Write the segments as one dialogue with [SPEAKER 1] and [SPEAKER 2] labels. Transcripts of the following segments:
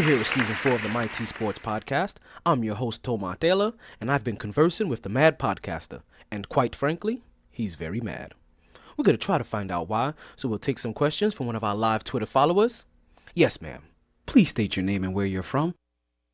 [SPEAKER 1] We're here with Season 4 of the MyT Sports Podcast. I'm your host, Toma Taylor, and I've been conversing with the mad podcaster. And quite frankly, he's very mad. We're going to try to find out why, so we'll take some questions from one of our live Twitter followers. Yes, ma'am. Please state your name and where you're from.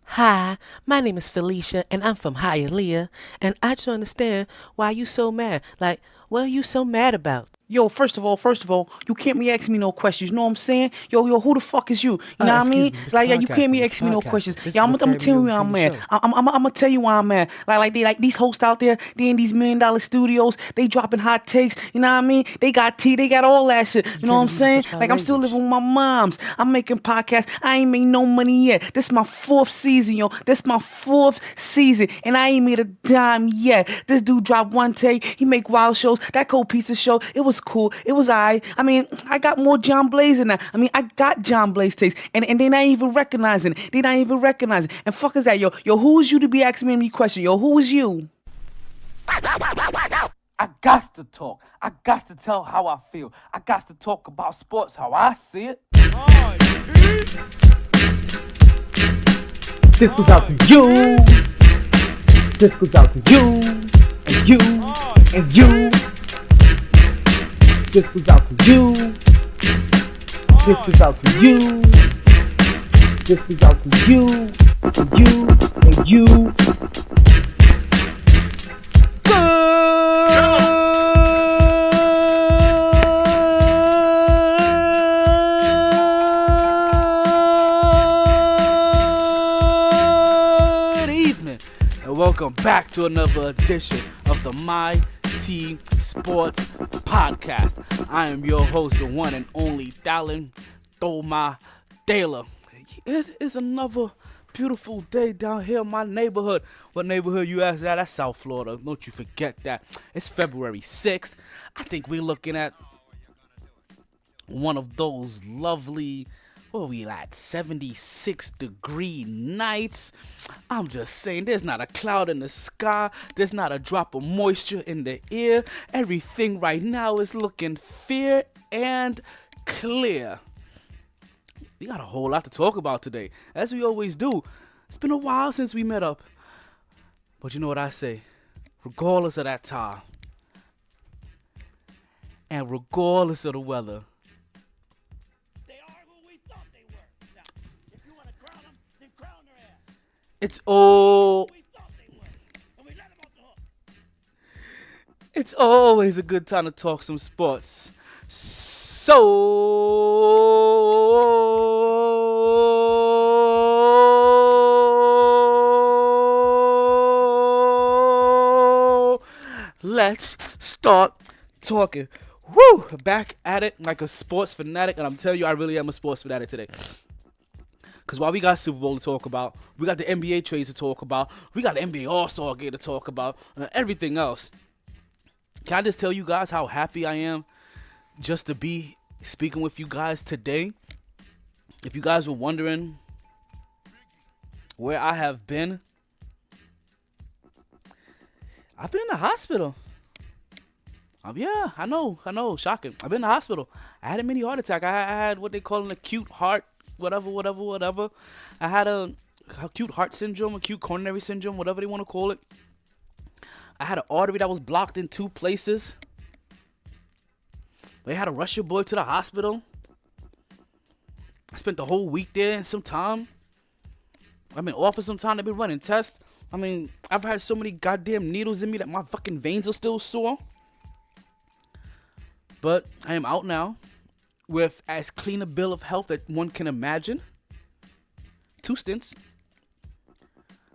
[SPEAKER 2] Hi, my name is Felicia, and I'm from Hialeah, and I just don't understand why you so mad. Like, what are you so mad about?
[SPEAKER 3] Yo, first of all, you can't be asking me no questions. You know what I'm saying? Yo, who the fuck is you? You know what I mean? Like, yeah, you can't be asking me no questions. Yeah, I'm gonna tell you why I'm mad. I'm gonna tell you why I'm mad. Like these hosts out there, they in these $1 million studios, they dropping hot takes. You know what I mean? They got tea, they got all that shit. You know what I'm saying? Like, I'm still living with my moms. I'm making podcasts. I ain't made no money yet. This is my 4th season, yo. This is my 4th season, and I ain't made a dime yet. This dude dropped one take. He make wild shows. That Cold Pizza show, it was cool. It was alright. I mean, I got more John Blaze than that. I got John Blaze takes, and they not even recognizing it. They not even recognizing it. And fuck is that, yo? Yo, who is you to be asking me any question? Yo, who is you?
[SPEAKER 4] I got to talk. I got to tell how I feel. I got to talk about sports how I see it.
[SPEAKER 3] This goes out to you. This goes out to you. And you. And you. This goes out to you. This goes out to you. This goes out to you. And you. And you.
[SPEAKER 4] Good evening, and welcome back to another edition of the MyT Sports Podcast. I am your host, the one and only Toma Taylor. It is another beautiful day down here in my neighborhood. What neighborhood you ask that? That's South Florida. Don't you forget that. It's February 6th. I think we're looking at one of those lovely, what are we at, 76-degree nights. I'm just saying, there's not a cloud in the sky. There's not a drop of moisture in the air. Everything right now is looking fair and clear. We got a whole lot to talk about today, as we always do. It's been a while since we met up. But you know what I say? Regardless of that time, and regardless of the weather,
[SPEAKER 5] they are who we thought they were. Now, if you want to crown them, then crown their ass.
[SPEAKER 4] it's all
[SPEAKER 5] We thought they were, and we let them off the hook.
[SPEAKER 4] It's always a good time to talk some sports. So let's start talking. Woo! Back at it like a sports fanatic, and I'm telling you, I really am a sports fanatic today. Because while we got Super Bowl to talk about, we got the NBA trades to talk about, we got the NBA All-Star game to talk about, and everything else. Can I just tell you guys how happy I am just to be speaking with you guys today? If you guys were wondering where I have been, I've been in the hospital. Yeah, I know, shocking. I've been in the hospital. I had a mini heart attack. I had what they call an acute heart, whatever. I had a acute heart syndrome, acute coronary syndrome, whatever they want to call it. I had an artery that was blocked in 2 places. They had to rush your boy to the hospital. I spent the whole week there and some time. I've been off for some time. They've been running tests. I've had so many goddamn needles in me that my fucking veins are still sore. But I am out now with as clean a bill of health that one can imagine. 2 stints.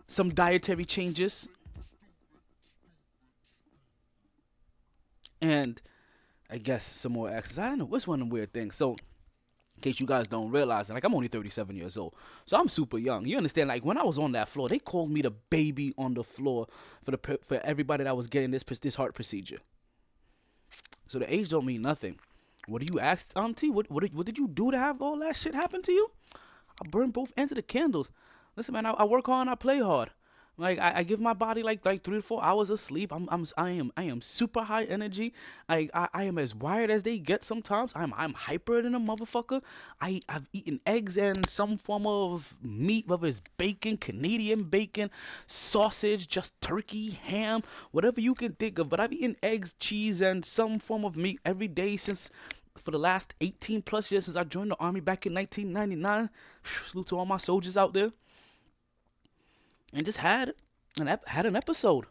[SPEAKER 4] Some dietary changes. And I guess some more exercise. I don't know. What's one of the weird things? So, in case you guys don't realize, like, I'm only 37 years old. So I'm super young. You understand? Like, when I was on that floor, they called me the baby on the floor for everybody that was getting this heart procedure. So the age don't mean nothing. What do you ask, Auntie? What did you do to have all that shit happen to you? I burned both ends of the candles. Listen, man, I work hard and I play hard. Like I give my body like 3 to 4 hours of sleep. I am super high energy. I am as wired as they get sometimes. I'm hyper than a motherfucker. I've eaten eggs and some form of meat, whether it's bacon, Canadian bacon, sausage, just turkey, ham, whatever you can think of. But I've eaten eggs, cheese, and some form of meat every day since for the last 18 plus years since I joined the army back in 1999. Salute to all my soldiers out there. And just had an episode.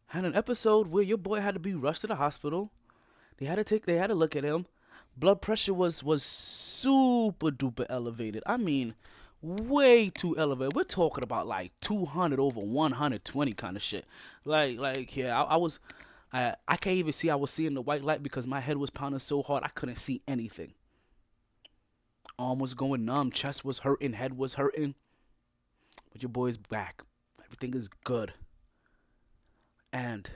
[SPEAKER 4] Had an episode where your boy had to be rushed to the hospital. They had to look at him. Blood pressure was super duper elevated. I mean, way too elevated. We're talking about like 200 over 120 kind of shit. Yeah, I can't even see. I was seeing the white light because my head was pounding so hard I couldn't see anything. Arm was going numb, chest was hurting, head was hurting. But your boy's back. Everything is good. And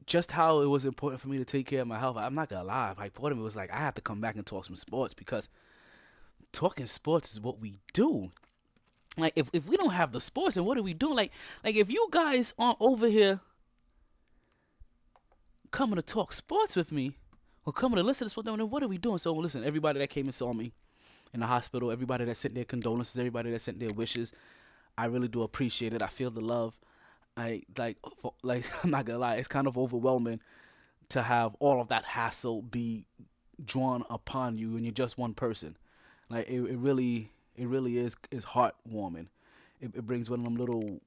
[SPEAKER 4] just how it was important for me to take care of my health, I'm not gonna lie. Like, part of me was like, I have to come back and talk some sports because talking sports is what we do. Like, if we don't have the sports, then what are we doing? Like if you guys aren't over here coming to talk sports with me or coming to listen to sports, then what are we doing? So listen, everybody that came and saw me in the hospital, everybody that sent their condolences, everybody that sent their wishes, I really do appreciate it. I feel the love. I'm not gonna lie, it's kind of overwhelming to have all of that hassle be drawn upon you and you're just one person. Like it really is heartwarming. It brings one of them little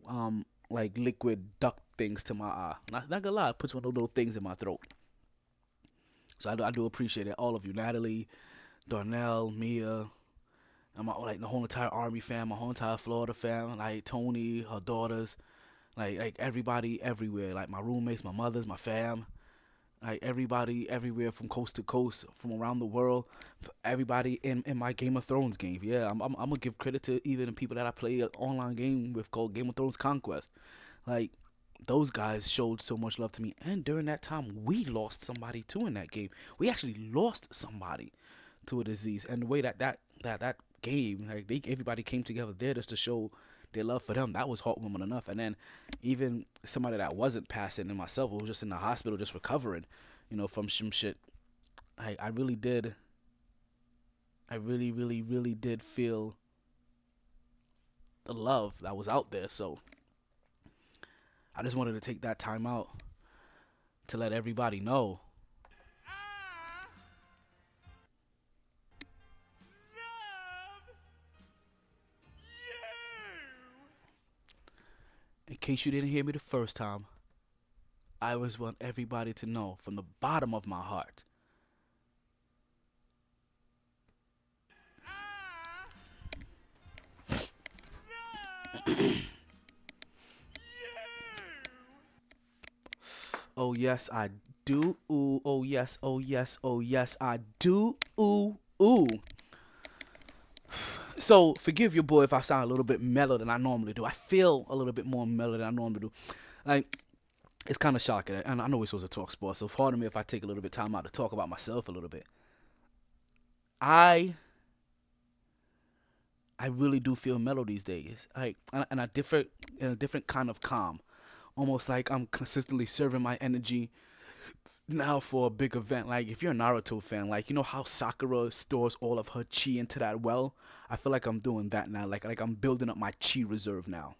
[SPEAKER 4] like liquid duck things to my eye. Not gonna lie, it puts one of those little things in my throat. So I do appreciate it, all of you, Natalie, Darnell, Mia, and the whole entire Army fam, my whole entire Florida fam, like Tony, her daughters, like everybody everywhere, like my roommates, my mothers, my fam, like everybody everywhere from coast to coast, from around the world, everybody in my Game of Thrones game. Yeah, I'm gonna give credit to even the people that I play an online game with called Game of Thrones Conquest. Like, those guys showed so much love to me, and during that time, we lost somebody too in that game. We actually lost somebody to a disease, and the way that game, like everybody came together there just to show their love for them, that was heartwarming enough. And then even somebody that wasn't passing, and myself, who was just in the hospital just recovering, from some shit, I really did. I really, really, really did feel the love that was out there. So I just wanted to take that time out to let everybody know. In case you didn't hear me the first time, I always want everybody to know from the bottom of my heart. Oh yes, I do. Ooh, oh yes, oh yes, oh yes, I do. Ooh, ooh. So forgive your boy if I sound a little bit mellow than I normally do. I feel a little bit more mellow than I normally do. Like, it's kind of shocking, and I know we're supposed to talk sports, so pardon me if I take a little bit of time out to talk about myself a little bit. I really do feel mellow these days, like, and a different kind of calm, almost like I'm consistently serving my energy now for a big event. Like, if you're a Naruto fan, like, you know how Sakura stores all of her chi into that well? I feel like I'm doing that now. Like I'm building up my chi reserve now.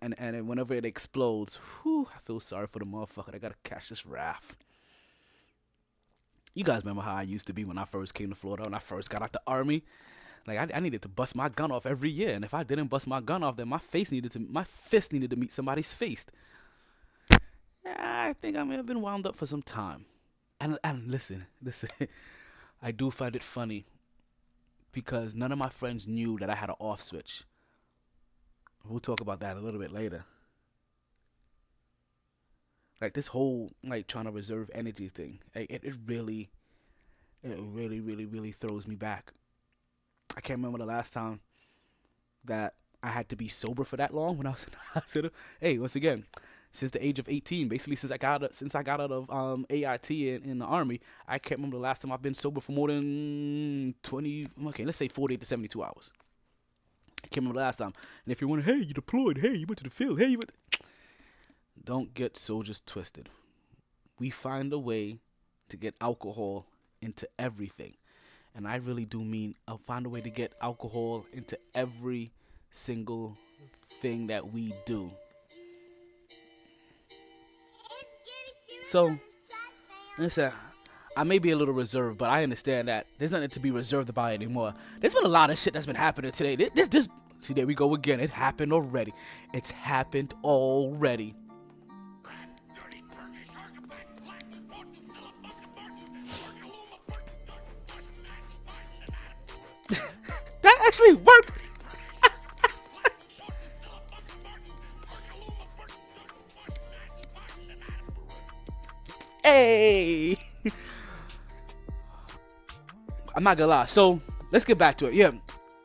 [SPEAKER 4] And whenever it explodes, whew, I feel sorry for the motherfucker. I gotta catch this wrath. You guys remember how I used to be when I first came to Florida, when I first got out the army? Like, I needed to bust my gun off every year, and if I didn't bust my gun off, then my fist needed to meet somebody's face. I think I may have been wound up for some time. And listen, I do find it funny because none of my friends knew that I had an off switch. We'll talk about that a little bit later. Like, this whole, like, trying to reserve energy thing, like, it really, really throws me back. I can't remember the last time that I had to be sober for that long when I was in the hospital. Hey, once again, since the age of 18, basically since I got out of AIT in the Army, I can't remember the last time I've been sober for more than 20, okay, let's say 48 to 72 hours. I can't remember the last time. And if you're wondering, hey, you deployed, hey, you went to the field, hey, you went. Don't get soldiers twisted. We find a way to get alcohol into everything. And I really do mean I'll find a way to get alcohol into every single thing that we do. So, listen, I may be a little reserved, but I understand that there's nothing to be reserved about anymore. There's been a lot of shit that's been happening today. This see, there we go again. It happened already. It's happened already. That actually worked. Hey. I'm not gonna lie. So let's get back to it. Yeah.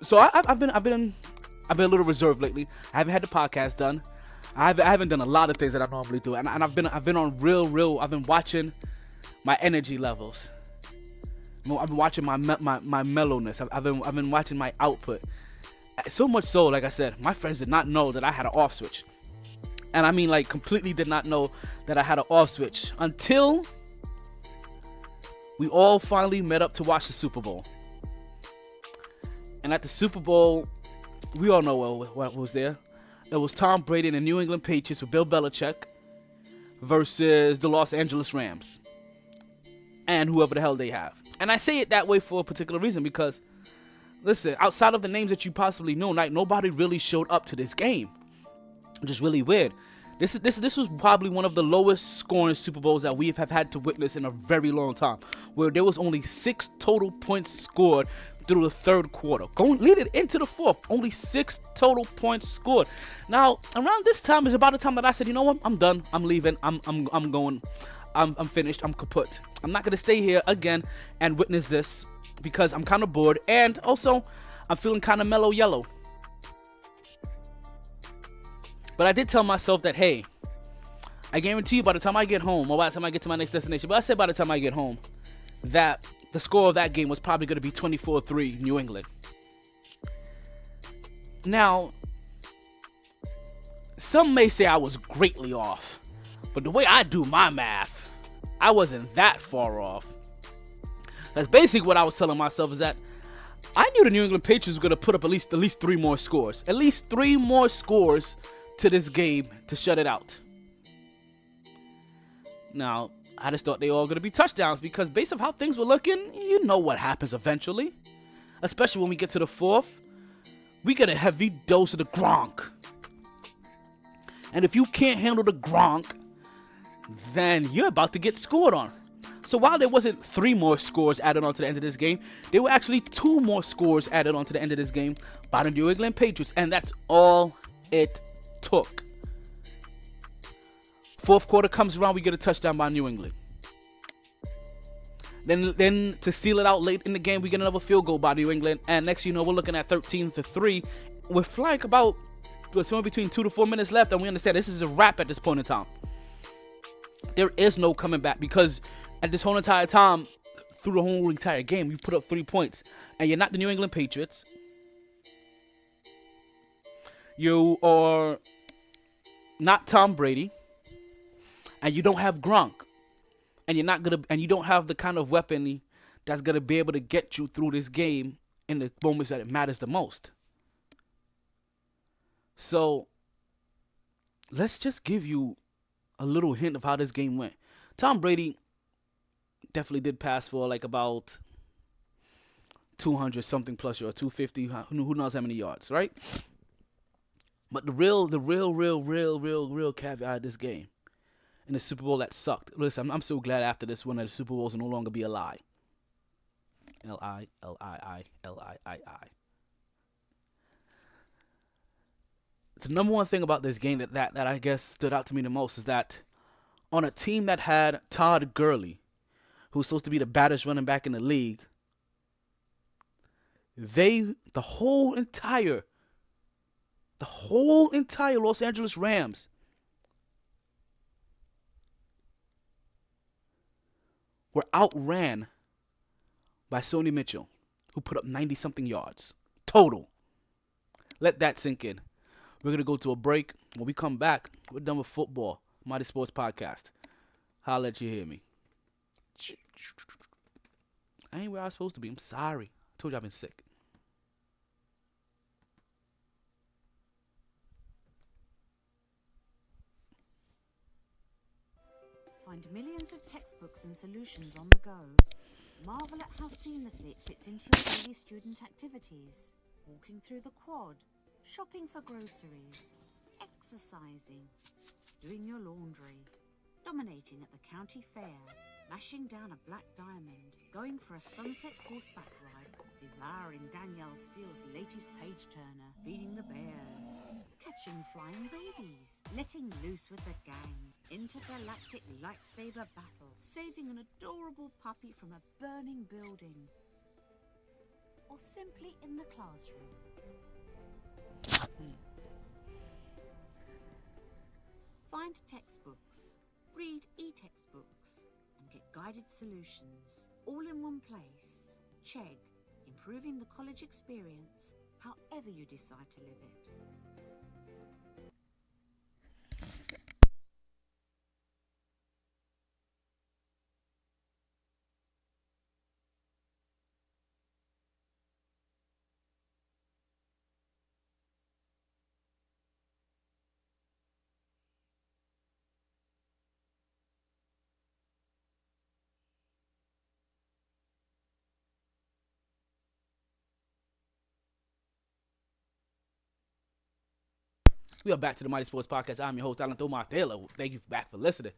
[SPEAKER 4] So I've been a little reserved lately. I haven't had the podcast done. I haven't done a lot of things that I normally do, and I've been on real. I've been watching my energy levels. I've been watching my mellowness. I've been watching my output. So much so, like I said, my friends did not know that I had an off switch, and I mean like completely did not know that I had an off switch until we all finally met up to watch the Super Bowl. And at the Super Bowl, we all know what was there. It was Tom Brady and the New England Patriots with Bill Belichick versus the Los Angeles Rams and whoever the hell they have. And I say it that way for a particular reason because, listen, outside of the names that you possibly know, like nobody really showed up to this game. Just really weird. This was probably one of the lowest scoring Super Bowls that we have had to witness in a very long time, where there was only 6 total points scored through the third quarter. Leading into the fourth, only 6 total points scored. Now, around this time is about the time that I said, you know what, I'm done, I'm leaving, I'm going, I'm finished, I'm kaput. I'm not gonna stay here again and witness this because I'm kind of bored, and also I'm feeling kind of mellow yellow. But I did tell myself that, hey, I guarantee you by the time I get home, or by the time I get to my next destination, but I said by the time I get home, that the score of that game was probably going to be 24-3 New England. Now, some may say I was greatly off, but the way I do my math, I wasn't that far off. That's basically what I was telling myself, is that I knew the New England Patriots were going to put up at least 3 more scores. At least 3 more scores to this game to shut it out. Now, I just thought they were all going to be touchdowns because based on how things were looking, you know what happens eventually. Especially when we get to the fourth. We get a heavy dose of the Gronk. And if you can't handle the Gronk, then you're about to get scored on. So while there wasn't 3 more scores added on to the end of this game, there were actually 2 more scores added on to the end of this game by the New England Patriots. And that's all it took. Fourth quarter comes around, we get a touchdown by New England. Then to seal it out late in the game, we get another field goal by New England, and next you know we're looking at 13-3 with like about somewhere between 2 to 4 minutes left, and we understand this is a wrap at this point in time. There is no coming back because at this whole entire time, through the whole entire game, you put up 3 points, and you're not the New England Patriots. You are not Tom Brady, and you don't have Gronk, and you don't have the kind of weapon that's gonna be able to get you through this game in the moments that it matters the most. So let's just give you a little hint of how this game went. Tom Brady definitely did pass for like about 200 something plus yards, 250, who knows how many yards, right? But the real caveat of this game in the Super Bowl that sucked. Listen, I'm so glad after this one that the Super Bowls will no longer be a lie. L-I-L-I-I. The number one thing about this game that I guess stood out to me the most is that on a team that had Todd Gurley, who's supposed to be the baddest running back in the league, the whole entire Los Angeles Rams were outran by Sony Mitchell, who put up 90-something yards total. Let that sink in. We're going to go to a break. When we come back, we're done with football. MyT Sports Podcast. Holla at you, hear me. I ain't where I was supposed to be. I'm sorry. I told you I've been sick.
[SPEAKER 6] Find millions of textbooks and solutions on the go. Marvel at how seamlessly it fits into your daily student activities. Walking through the quad, shopping for groceries, exercising, doing your laundry, dominating at the county fair, mashing down a black diamond, going for a sunset horseback ride, devouring Danielle Steele's latest page-turner, feeding the bears, catching flying babies, letting loose with the gang, intergalactic lightsaber battle, saving an adorable puppy from a burning building, or simply in the classroom. Find textbooks, read e-textbooks, and get guided solutions, all in one place. Chegg, improving the college experience, however you decide to live it.
[SPEAKER 4] We are back to the MyT Sports Podcast. I'm your host, Alan Martella. Thank you back for listening.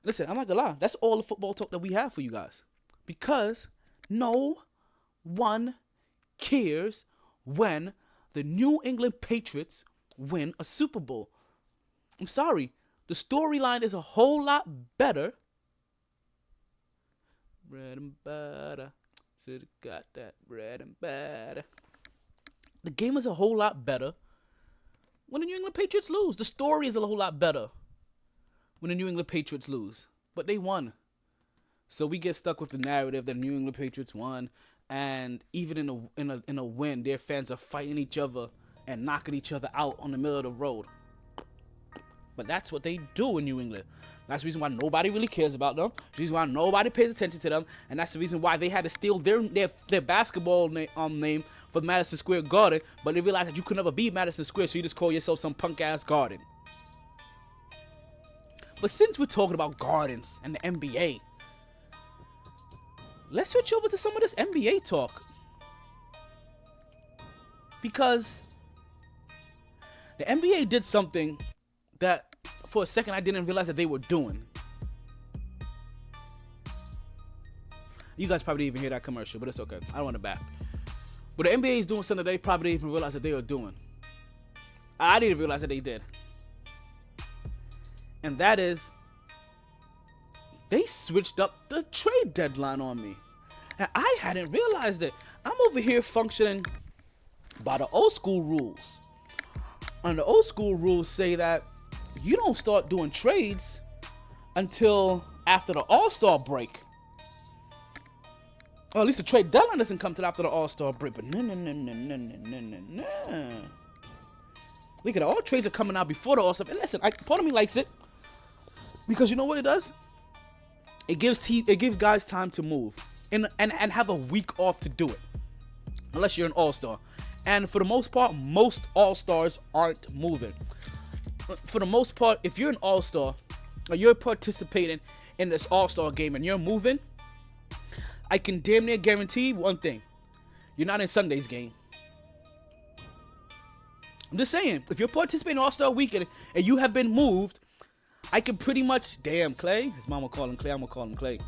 [SPEAKER 4] Listen, I'm not gonna lie. That's all the football talk that we have for you guys. Because no one cares when the New England Patriots win a Super Bowl. I'm sorry. The storyline is a whole lot better. Bread and butter. Should've got that bread and butter. The game is a whole lot better when the New England Patriots lose. The story is a whole lot better when the New England Patriots lose. But they won. So we get stuck with the narrative that the New England Patriots won. And even in a win, their fans are fighting each other and knocking each other out on the middle of the road. But that's what they do in New England. That's the reason why nobody really cares about them. The reason why nobody pays attention to them. And that's the reason why they had to steal their basketball name for Madison Square Garden. But they realized that you could never be Madison Square, so you just call yourself some punk-ass garden. But since we're talking about gardens and the NBA, let's switch over to some of this NBA talk. Because the NBA did something that for a second I didn't realize that they were doing. You guys probably didn't even hear that commercial, but it's okay. I don't want to back. But the NBA is doing something that they probably didn't even realize that they were doing. I didn't realize that they did. And that is, they switched up the trade deadline on me. And I hadn't realized it. I'm over here functioning by the old school rules. And the old school rules say that you don't start doing trades until after the All-Star break. Or at least the trade deadline doesn't come till after the All-Star break. But no. Look at it. All trades are coming out before the All-Star. And listen, part of me likes it. Because you know what it does? It gives guys time to move. And have a week off to do it. Unless you're an All-Star. And for the most part, most All-Stars aren't moving. For the most part, if you're an All-Star, or you're participating in this All-Star game and you're moving, I can damn near guarantee one thing. You're not in Sunday's game. I'm just saying, if you're participating in All-Star Weekend and you have been moved, I can pretty much, damn Clay, his mama call him Clay, I'm gonna call him Clay.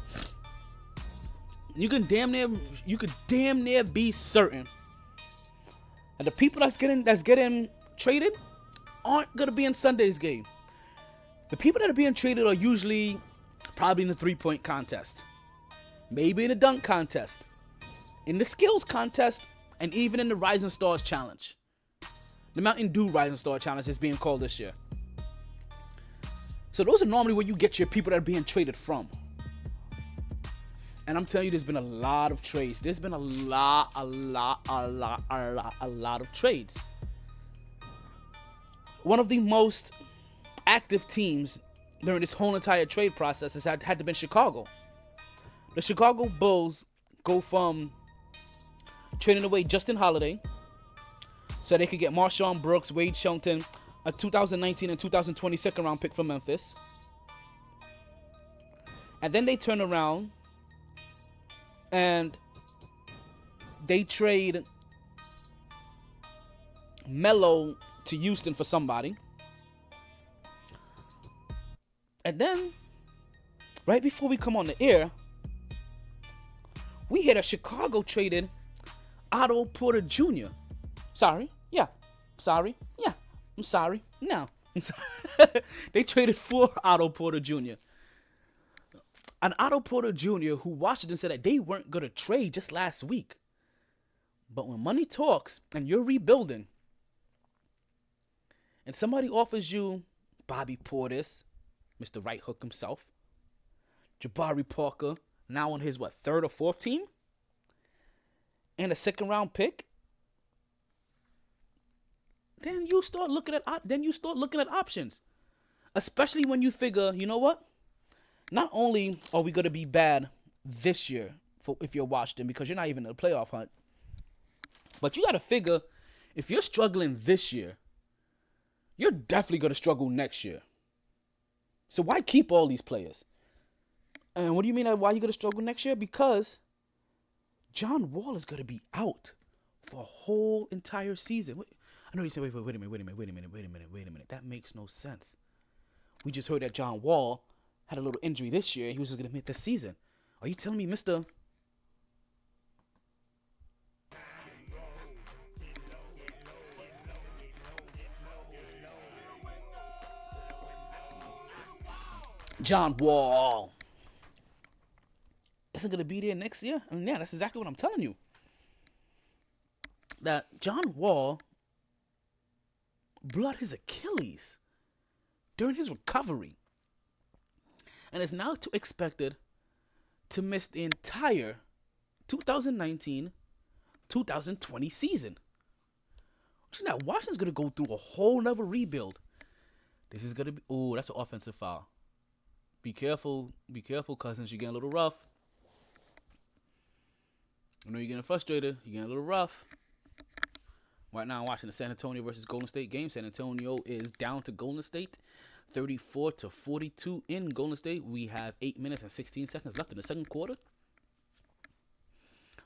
[SPEAKER 4] You could damn near be certain that the people that's getting traded aren't gonna be in Sunday's game. The people that are being traded are usually probably in the 3-point contest, maybe in the dunk contest, in the skills contest, and even in the Rising Stars Challenge. The Mountain Dew Rising Star Challenge is being called this year. So those are normally where you get your people that are being traded from. And I'm telling you, there's been a lot of trades. There's been a lot of trades. one of the most active teams during this whole entire trade process had to been Chicago. The Chicago Bulls go from trading away Justin Holiday so they could get Marshawn Brooks, Wade Shelton, a 2019 and 2020 second round pick from Memphis. And then they turn around and they trade Melo to Houston for somebody. And then, right before we come on the air, we hear that Chicago traded Otto Porter Jr. Sorry. Yeah. Sorry. Yeah. I'm sorry. No. I'm sorry. They traded for Otto Porter Jr. And Otto Porter Jr., who Washington said that they weren't going to trade just last week. But when money talks and you're rebuilding, and somebody offers you Bobby Portis, Mr. Right Hook himself, Jabari Parker, now on his, third or fourth team? And a second round pick? Then you start looking at options. Especially when you figure, you know what? Not only are we going to be bad this year if you're Washington because you're not even in the playoff hunt, but you got to figure if you're struggling this year, you're definitely going to struggle next year. So why keep all these players? And what do you mean why you're going to struggle next year? Because John Wall is going to be out for a whole entire season. I know you say, wait a minute. That makes no sense. We just heard that John Wall had a little injury this year. He was just going to miss this season. Are you telling me Mr. John Wall isn't going to be there next year? And yeah, that's exactly what I'm telling you. That John Wall blew out his Achilles during his recovery and is now expected to miss the entire 2019-2020 season. Which is now Washington's going to go through a whole nother rebuild. This is going to be... Oh, that's an offensive foul. Be careful, cousins. You're getting a little rough. I know you're getting frustrated. You're getting a little rough. Right now, I'm watching the San Antonio versus Golden State game. San Antonio is down to Golden State, 34-42 in Golden State. We have 8 minutes and 16 seconds left in the second quarter.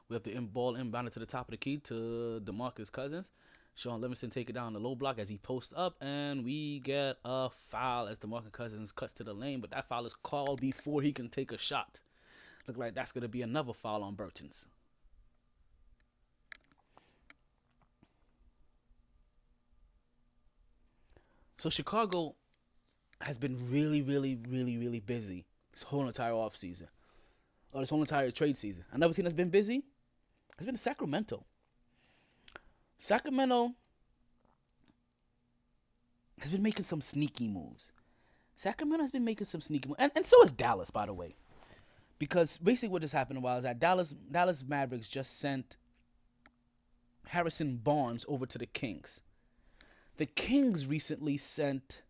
[SPEAKER 4] We have the ball inbounded to the top of the key to DeMarcus Cousins. Sean Livingston take it down the low block as he posts up, and we get a foul as DeMarcus Cousins cuts to the lane, but that foul is called before he can take a shot. Look like that's going to be another foul on Bertans. So Chicago has been really busy this whole entire offseason, or this whole entire trade season. Another team that's been busy has been Sacramento. Sacramento has been making some sneaky moves. And so is Dallas, by the way. Because basically what just happened was that Dallas Mavericks just sent Harrison Barnes over to the Kings. The Kings recently sent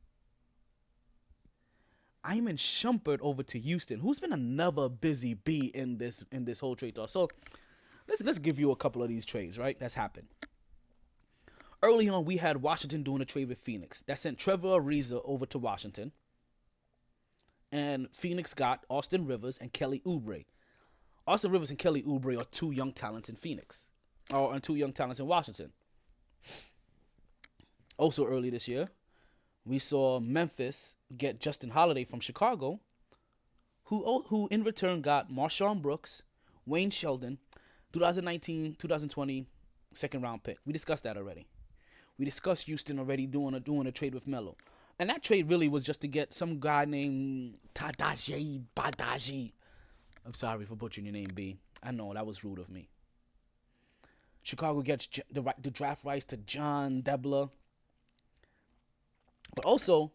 [SPEAKER 4] Iman Shumpert over to Houston, who's been another busy bee in this whole trade talk. So let's give you a couple of these trades, right? That's happened. Early on, we had Washington doing a trade with Phoenix. That sent Trevor Ariza over to Washington. And Phoenix got Austin Rivers and Kelly Oubre. Austin Rivers and Kelly Oubre are two young talents in Phoenix. And two young talents in Washington. Also early this year, we saw Memphis get Justin Holiday from Chicago, who in return got Marshawn Brooks, Wayne Sheldon, 2019-2020 second round pick. We discussed that already. We discussed Houston already doing a trade with Melo. And that trade really was just to get some guy named Tadaji Badaji. I'm sorry for butchering your name, B. I know, that was rude of me. Chicago gets the draft rights to John Debler. But also,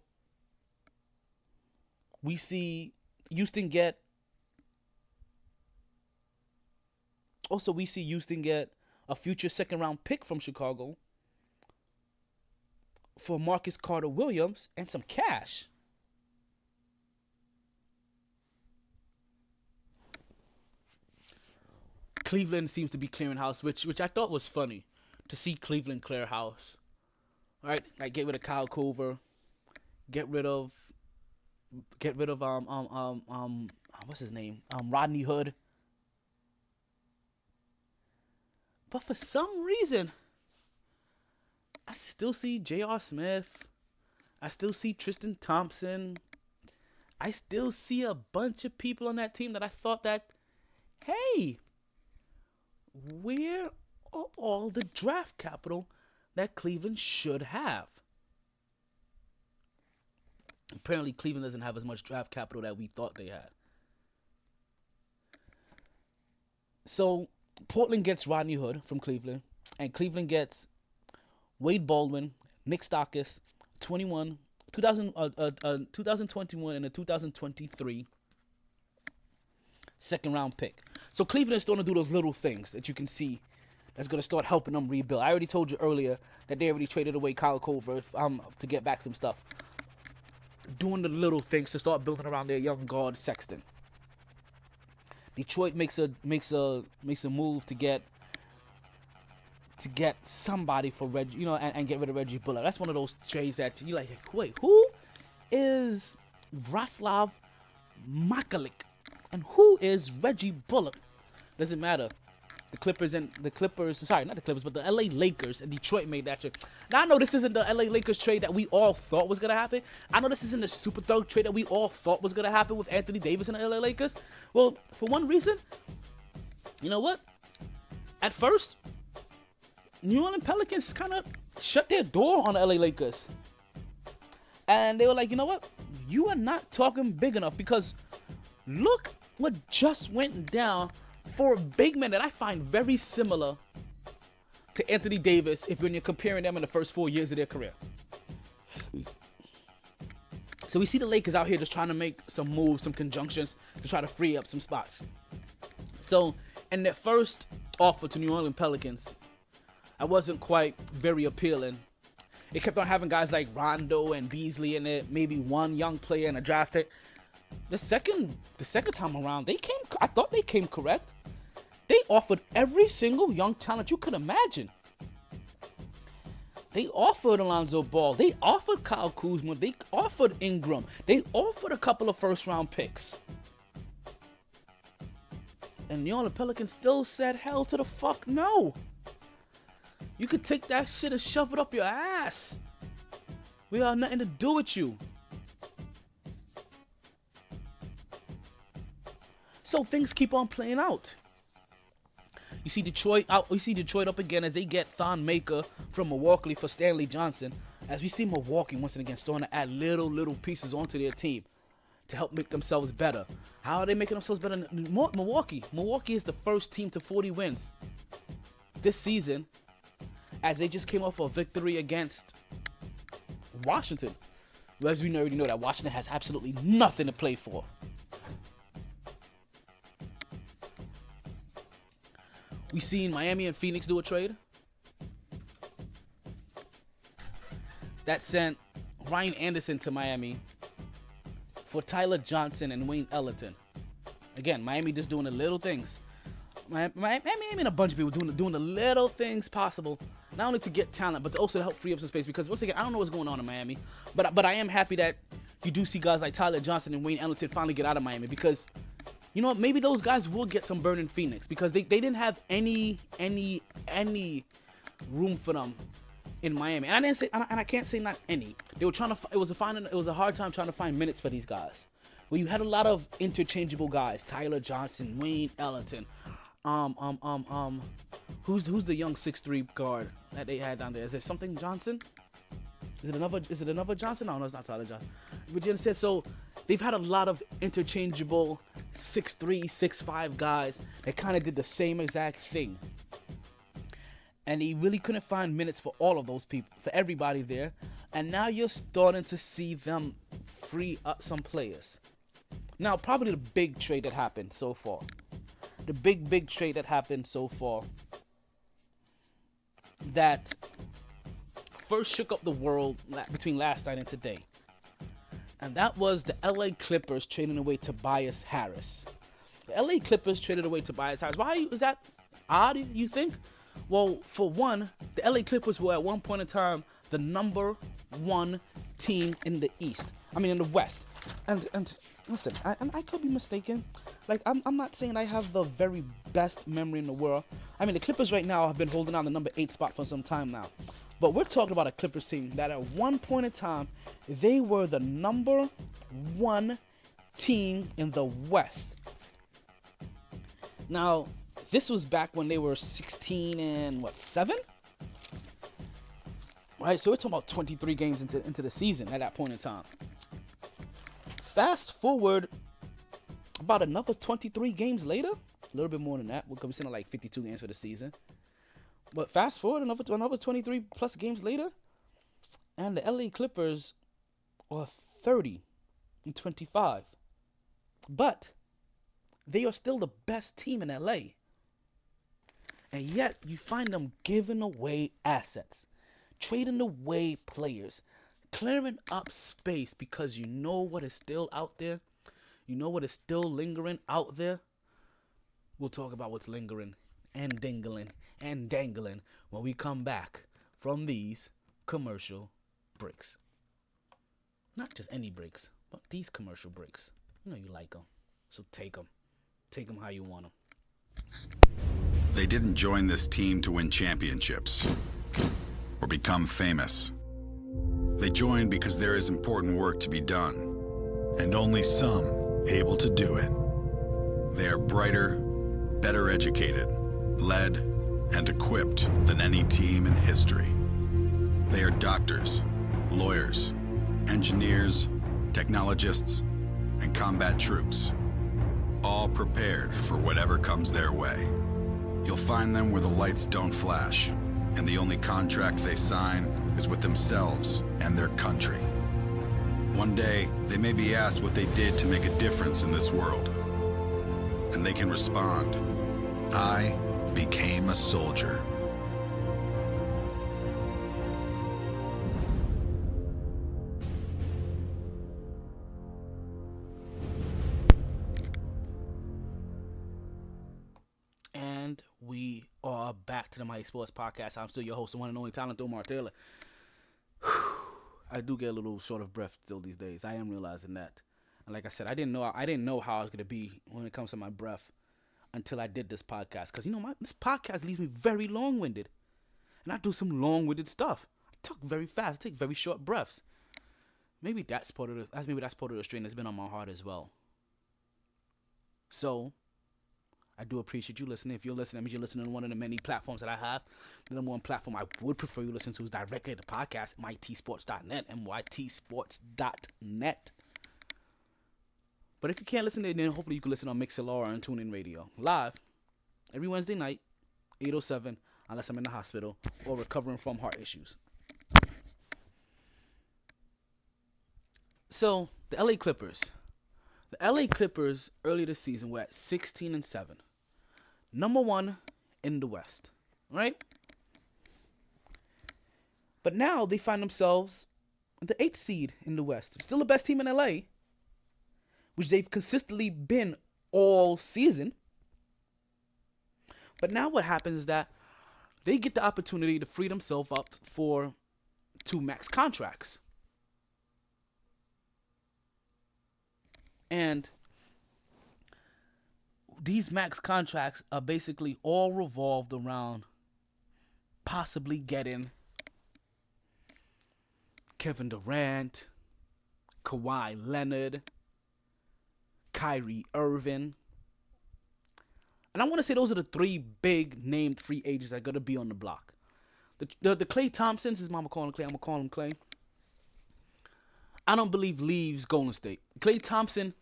[SPEAKER 4] we see Houston get a future second round pick from Chicago for Marcus Carter Williams and some cash. Cleveland seems to be clearing house, which I thought was funny to see Cleveland clear house. All right, like get rid of Kyle Korver, get rid of what's his name? Rodney Hood. But for some reason, I still see J.R. Smith. I still see Tristan Thompson. I still see a bunch of people on that team that I thought that, hey, where are all the draft capital that Cleveland should have? Apparently, Cleveland doesn't have as much draft capital that we thought they had. So, Portland gets Rodney Hood from Cleveland, and Cleveland gets Wade Baldwin, Nick Stockis, 2021 and a 2023 second round pick. So Cleveland is starting to do those little things that you can see that's going to start helping them rebuild. I already told you earlier that they already traded away Kyle Korver to get back some stuff. Doing the little things to start building around their young guard Sexton. Detroit makes a move to get somebody for Reggie, and get rid of Reggie Bullock. That's one of those trades that you like. Wait, who is Vraslav Makalik, and who is Reggie Bullock? Doesn't matter. Sorry, not the Clippers, but the LA Lakers and Detroit made that trade. Now I know this isn't the LA Lakers trade that we all thought was gonna happen. I know this isn't the super thug trade that we all thought was gonna happen with Anthony Davis and the LA Lakers. Well, for one reason, you know what? At first, New Orleans Pelicans kind of shut their door on the LA Lakers. And they were like, you know what? You are not talking big enough, because look what just went down for a big man that I find very similar to Anthony Davis if when you're comparing them in the first 4 years of their career. So we see the Lakers out here just trying to make some moves, some conjunctions to try to free up some spots. So in their first offer to New Orleans Pelicans, I wasn't quite very appealing. It kept on having guys like Rondo and Beasley in it, maybe one young player and a draft pick. The second time around, I thought they came correct. They offered every single young talent you could imagine. They offered Alonzo Ball. They offered Kyle Kuzma. They offered Ingram. They offered a couple of first-round picks. And New Orleans Pelicans still said hell to the fuck no. You could take that shit and shove it up your ass. We have nothing to do with you. So things keep on playing out. You see Detroit up again as they get Thon Maker from Milwaukee for Stanley Johnson. As we see Milwaukee once again starting to add little pieces onto their team to help make themselves better. How are they making themselves better? Milwaukee is the first team to 40 wins this season, as they just came off a victory against Washington. As we already know that Washington has absolutely nothing to play for. We seen Miami and Phoenix do a trade that sent Ryan Anderson to Miami for Tyler Johnson and Wayne Ellington. Again, Miami just doing the little things. Miami and a bunch of people doing the little things possible, not only to get talent, but to also help free up some space. Because once again, I don't know what's going on in Miami, but I am happy that you do see guys like Tyler Johnson and Wayne Ellington finally get out of Miami, because you know what? Maybe those guys will get some burn in Phoenix, because they didn't have any room for them in Miami. And I can't say not any. They were trying to. It was a hard time trying to find minutes for these guys. Well, you had a lot of interchangeable guys: Tyler Johnson, Wayne Ellington. Who's the young 6'3" guard that they had down there? Is it something Johnson? Is it another Johnson? No, it's not Tyler Johnson. But you understand? So they've had a lot of interchangeable 6'3", 6'5" guys that kind of did the same exact thing. And he really couldn't find minutes for all of those people, for everybody there. And now you're starting to see them free up some players. Now, probably the big trade that happened so far. The big trade that happened so far. That first shook up the world between last night and today. And that was the LA Clippers trading away Tobias Harris. The LA Clippers traded away Tobias Harris. Why is that odd, you think? Well, for one, the LA Clippers were at one point in time the number one team in the in the West. And listen, I could be mistaken. Like, I'm not saying I have the very best memory in the world. I mean, the Clippers right now have been holding on the number 8 spot for some time now. But we're talking about a Clippers team that at one point in time, they were the number one team in the West. Now, this was back when they were 16 and 7? Right, so we're talking about 23 games into the season at that point in time. Fast forward about another 23 games later, a little bit more than that. We're sitting at like 52 games for the season. But fast forward another 23 plus games later, and the LA Clippers are 30 and 25. But they are still the best team in LA. And yet you find them giving away assets, trading away players, clearing up space because you know what is still out there. You know what is still lingering out there. We'll talk about what's lingering and dangling when we come back from these commercial breaks. Not just any breaks, but these commercial breaks. You know you like them, so take them. Take them how you want them.
[SPEAKER 7] They didn't join this team to win championships or become famous. They joined because there is important work to be done, and only some able to do it. They are brighter, better educated, led, and equipped than any team in history. They are doctors, lawyers, engineers, technologists, and combat troops, all prepared for whatever comes their way. You'll find them where the lights don't flash, and the only contract they sign is with themselves and their country. One day, they may be asked what they did to make a difference in this world. And they can respond, I became a soldier.
[SPEAKER 4] And we are back to the MyT Sports Podcast. I'm still your host, the one and only talent, Omar Taylor. I do get a little short of breath still these days. I am realizing that. And like I said, I didn't know how I was gonna be when it comes to my breath until I did this podcast. Because this podcast leaves me very long-winded, and I do some long-winded stuff. I talk very fast. I take very short breaths. Maybe that's part of the strain that's been on my heart as well. So I do appreciate you listening. If you're listening, that means you're listening to one of the many platforms that I have. The number one platform I would prefer you listen to is directly the podcast, mytsports.net, mytsports.net. But if you can't listen to it, then hopefully you can listen on Mixlr and TuneIn Radio. Live, every Wednesday night, 8:07, unless I'm in the hospital or recovering from heart issues. So, the LA Clippers. The LA Clippers earlier this season were at 16 and 7. Number one in the West, right? But now they find themselves the 8th seed in the West. Still the best team in LA, which they've consistently been all season. But now what happens is that they get the opportunity to free themselves up for 2 max contracts. And these max contracts are basically all revolved around possibly getting Kevin Durant, Kawhi Leonard, Kyrie Irving. And I want to say those are the 3 big named free agents that are going to be on the block. The Klay Thompsons, his mama calling him Klay, I'm going to call him Klay. I don't believe leaves Golden State. Klay Thompson,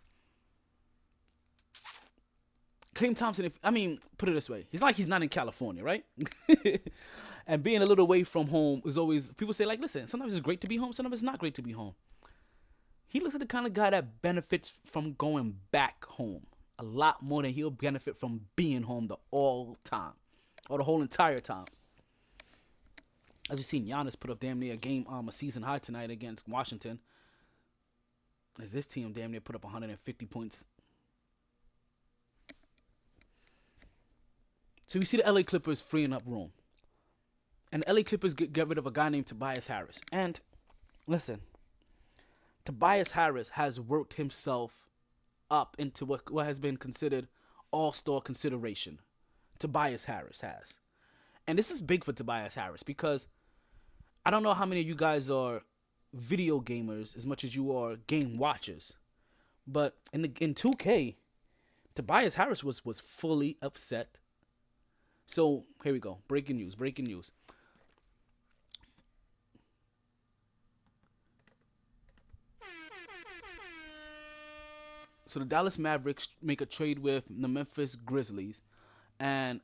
[SPEAKER 4] put it this way. He's like he's not in California, right? And being a little away from home is always, people say, like, listen, sometimes it's great to be home, sometimes it's not great to be home. He looks like the kind of guy that benefits from going back home a lot more than he'll benefit from being home the whole time or the whole entire time. As you've seen, Giannis put up damn near a season high tonight against Washington. As this team damn near put up 150 points. So we see the LA Clippers freeing up room. And the LA Clippers get rid of a guy named Tobias Harris. And listen, Tobias Harris has worked himself up into what has been considered all-star consideration. Tobias Harris has. And this is big for Tobias Harris because I don't know how many of you guys are video gamers as much as you are game watchers. But in 2K, Tobias Harris was fully upset. So here we go. Breaking news. So the Dallas Mavericks make a trade with the Memphis Grizzlies and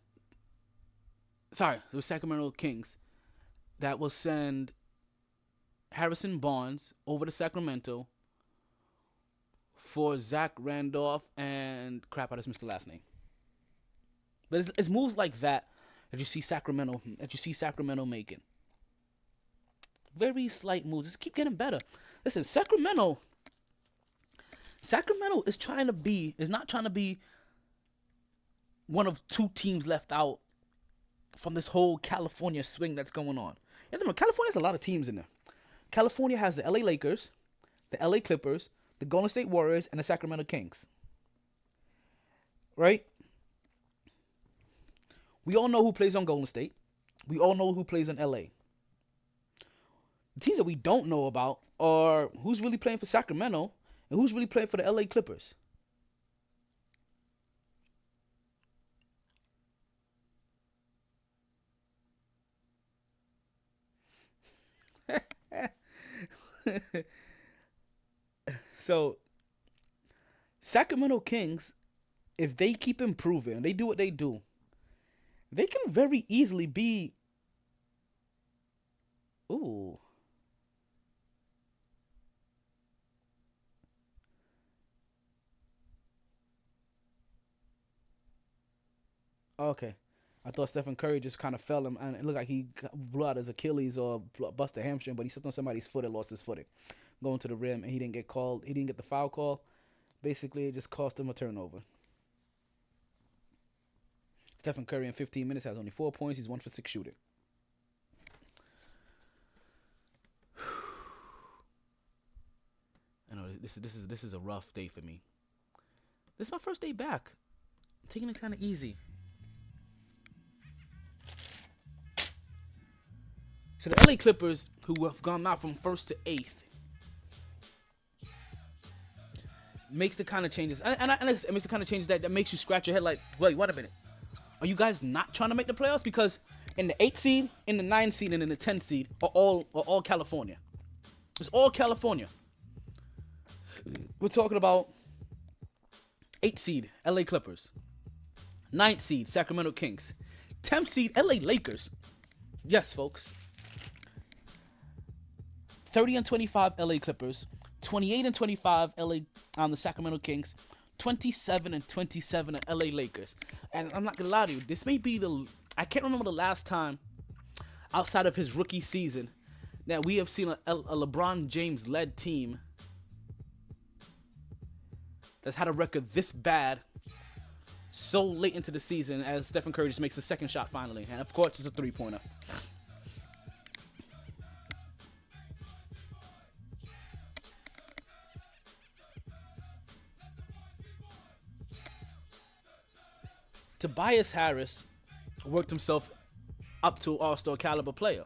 [SPEAKER 4] the Sacramento Kings that will send Harrison Barnes over to Sacramento for Zach Randolph and I just missed the last name. But it's moves like that you see Sacramento making. Very slight moves. Just keep getting better. Listen, Sacramento is not trying to be one of two teams left out from this whole California swing that's going on. Yeah, California has a lot of teams in there. California has the LA Lakers, the LA Clippers, the Golden State Warriors, and the Sacramento Kings. Right? We all know who plays on Golden State. We all know who plays in LA. The teams that we don't know about are who's really playing for Sacramento and who's really playing for the LA Clippers. So, Sacramento Kings, if they keep improving, they do what they do, they can very easily be. Ooh. Okay. I thought Stephen Curry just kind of fell him, and it looked like he blew out his Achilles or busted a hamstring, but he stepped on somebody's foot and lost his footing. Going to the rim, and he didn't get called. He didn't get the foul call. Basically, it just cost him a turnover. Stephen Curry in 15 minutes has only 4 points. He's 1 for 6 shooting. I know this is a rough day for me. This is my first day back. I'm taking it kind of easy. So the LA Clippers, who have gone now from 1st to 8th, makes the kind of changes, and it makes the kind of changes that makes you scratch your head like, wait a minute. Are you guys not trying to make the playoffs? Because in the 8th seed, in the 9th seed, and in the 10th seed are all California. It's all California. We're talking about 8th seed, LA Clippers. 9th seed, Sacramento Kings. 10th seed, LA Lakers. Yes, folks. 30-25 LA Clippers. 28-25 the Sacramento Kings. 27-27 LA Lakers. And I'm not gonna lie to you, this may be I can't remember the last time outside of his rookie season that we have seen a LeBron James led team that's had a record this bad so late into the season as Stephen Curry just makes his second shot finally. And of course it's a 3-pointer. Tobias Harris worked himself up to an all-star caliber player.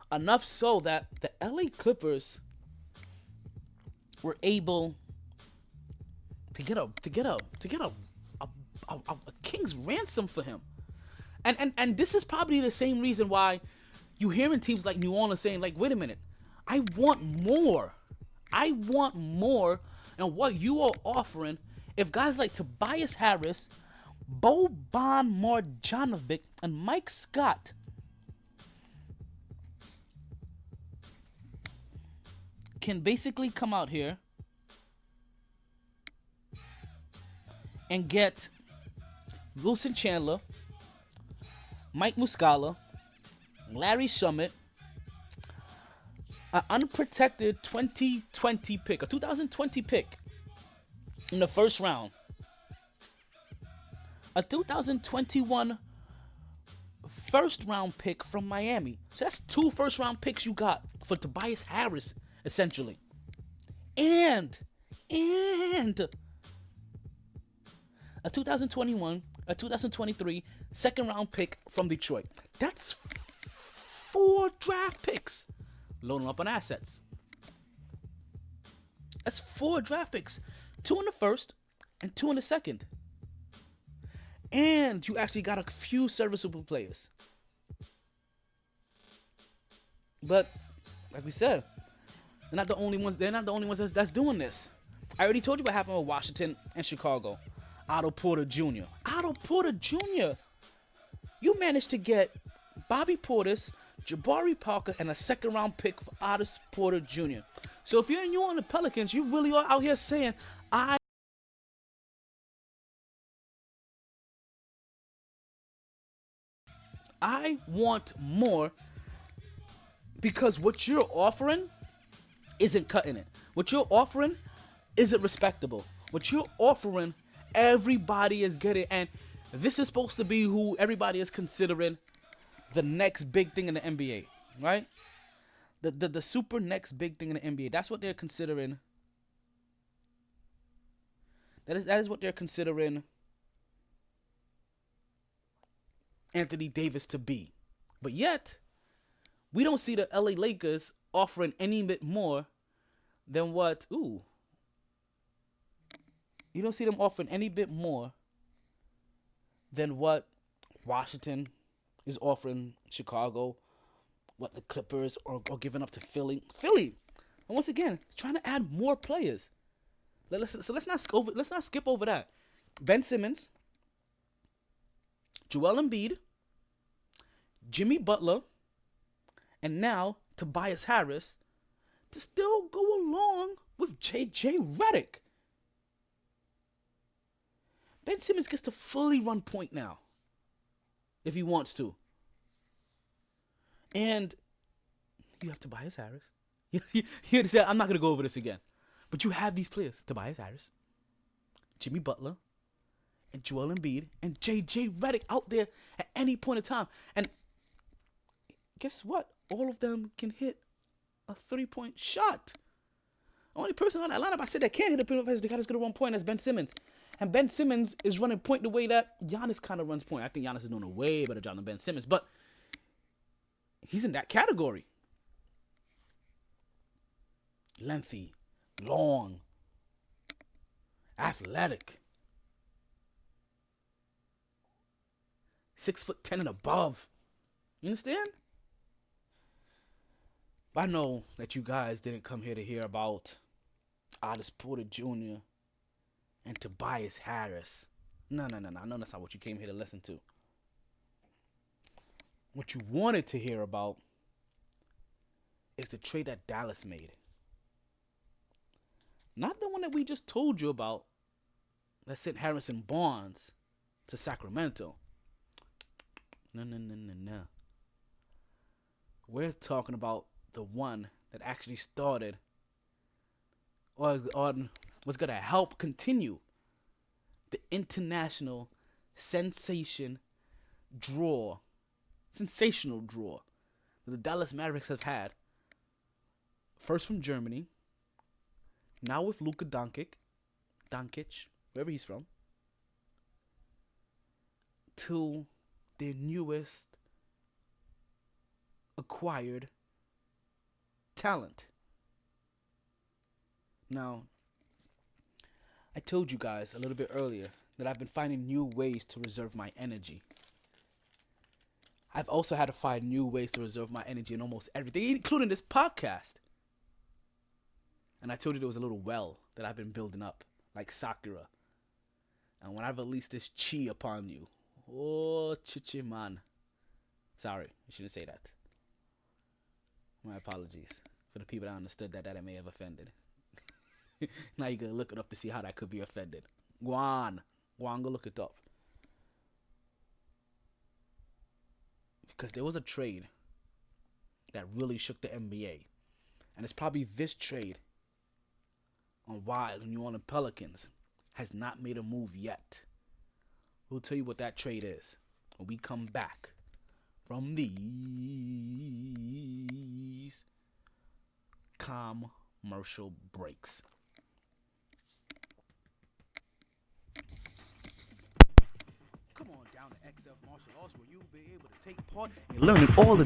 [SPEAKER 4] Enough so that the LA Clippers were able to get a king's ransom for him. And this is probably the same reason why you hearing teams like New Orleans saying, like, wait a minute, I want more. And what you are offering, if guys like Tobias Harris, Boban Marjanovic, and Mike Scott can basically come out here and get Wilson Chandler, Mike Muscala, Larry Shummett, an unprotected 2020 pick, a 2020 pick in the first round, a 2021 first round pick from Miami. So that's 2 first round picks you got for Tobias Harris, essentially. And a 2021, a 2023 second round pick from Detroit. That's 4 draft picks loading up on assets. That's 4 draft picks. 2 in the first and 2 in the second. And you actually got a few serviceable players. But like we said, they're not the only ones. They're not the only ones that's doing this. I already told you what happened with Washington and Chicago. Otto Porter Jr. Otto Porter Jr. You managed to get Bobby Portis, Jabari Parker, and a second round pick for Otto Porter Jr. So if you're new on the Pelicans, you really are out here saying, I want more, because what you're offering isn't cutting it. What you're offering isn't respectable. What you're offering, everybody is getting, and this is supposed to be who everybody is considering the next big thing in the NBA, right? The super next big thing in the NBA. That's what they're considering. That is what they're considering Anthony Davis to be. But yet, we don't see the LA Lakers offering any bit more than what, you don't see them offering any bit more than what Washington is offering Chicago, what the Clippers are giving up to Philly. And once again, trying to add more players. Let's not skip over that. Ben Simmons, Joel Embiid, Jimmy Butler, and now Tobias Harris to still go along with J.J. Redick. Ben Simmons gets to fully run point now, if he wants to. And you have Tobias Harris. You understand? I'm not going to go over this again. But you have these players, Tobias Harris, Jimmy Butler, and Joel Embiid, and J.J. Redick out there at any point in time. And guess what? All of them can hit a 3-point shot. The only person on that lineup I said that can't hit a 3-point shot is the guy that's going to run point. That's Ben Simmons. And Ben Simmons is running point the way that Giannis kind of runs point. I think Giannis is doing a way better job than Ben Simmons. But he's in that category. Lengthy, long, athletic, 6'10" and above. You understand? I know that you guys didn't come here to hear about Otto Porter Jr. and Tobias Harris. No. I know that's not what you came here to listen to. What you wanted to hear about is the trade that Dallas made. Not the one that we just told you about that sent Harrison Barnes to Sacramento. No. We're talking about the one that actually started or was going to help continue the international sensational draw that the Dallas Mavericks have had. First from Germany, now with Luka Doncic, wherever he's from, to their newest acquired talent. Now, I told you guys a little bit earlier that I've been finding new ways to reserve my energy. I've also had to find new ways to reserve my energy in almost everything, including this podcast. And I told you there was a little well that I've been building up, like Sakura. And when I release this chi upon you, oh, chichi-man. Sorry, I shouldn't say that. My apologies for the people that understood that I may have offended. Now you're going to look it up to see how that could be offended. Go look it up. Because there was a trade that really shook the NBA. And it's probably this trade on why the New Orleans Pelicans has not made a move yet. We'll tell you what that trade is when we come back from these commercial breaks. Come on down to XF Martial Arts where you'll be able to take part in learning all the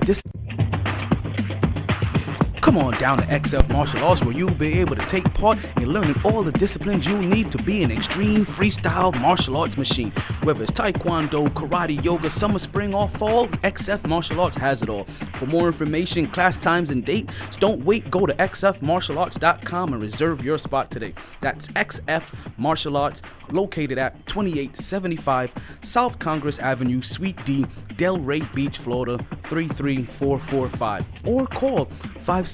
[SPEAKER 4] Come on down to XF Martial Arts where you'll be able to take part in learning all the disciplines you'll need to be an extreme freestyle martial arts machine. Whether it's taekwondo, karate, yoga, summer, spring, or fall, XF Martial Arts has it all. For more information, class times, and dates, don't wait. Go to xfmartialarts.com and reserve your spot today. That's XF Martial Arts, located at 2875 South Congress Avenue, Suite D, Delray Beach, Florida 33445. Or call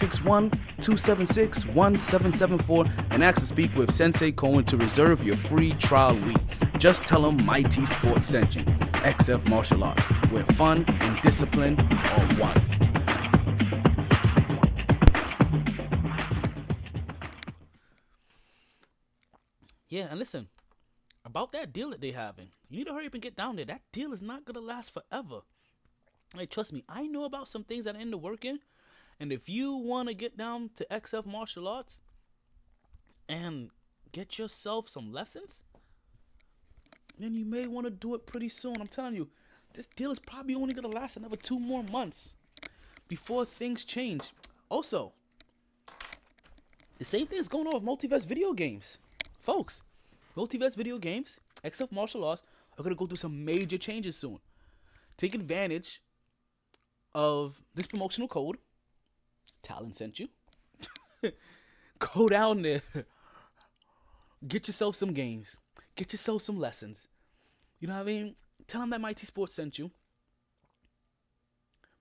[SPEAKER 4] 561-276-1774 and ask to speak with Sensei Cohen to reserve your free trial week. Just tell him MyT Sports sent you. XF Martial Arts, where fun and discipline are one. Yeah, and listen, about that deal that they having, you need to hurry up and get down there. That deal is not going to last forever. Hey, trust me, I know about some things that are in the working. And if you want to get down to XF Martial Arts and get yourself some lessons, then you may want to do it pretty soon. I'm telling you, this deal is probably only going to last another 2 more months before things change. Also, the same thing is going on with Multiverse Video Games. Folks, Multiverse Video Games, XF Martial Arts, are going to go through some major changes soon. Take advantage of this promotional code. Talon sent you. Go down there. Get yourself some games. Get yourself some lessons. You know what I mean? Tell them that MyT Sports sent you.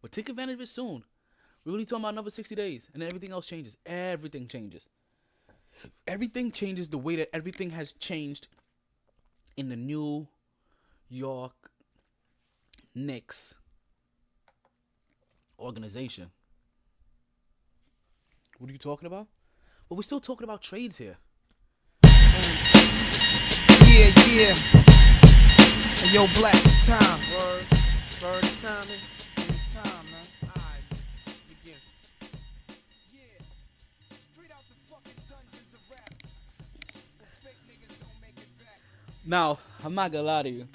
[SPEAKER 4] But take advantage of it soon. We're really talking about another 60 days. And then everything else changes. Everything changes. Everything changes the way that everything has changed in the New York Knicks organization. What are you talking about? Well, we're still talking about trades here.
[SPEAKER 8] Yeah. Hey, yo, Black, it's time. Word, it's time, man. It's time, man. Alright, begin. Yeah, straight out the fucking dungeons of rap. Fake niggas don't make it back.
[SPEAKER 4] Now, I'm not gonna lie to you.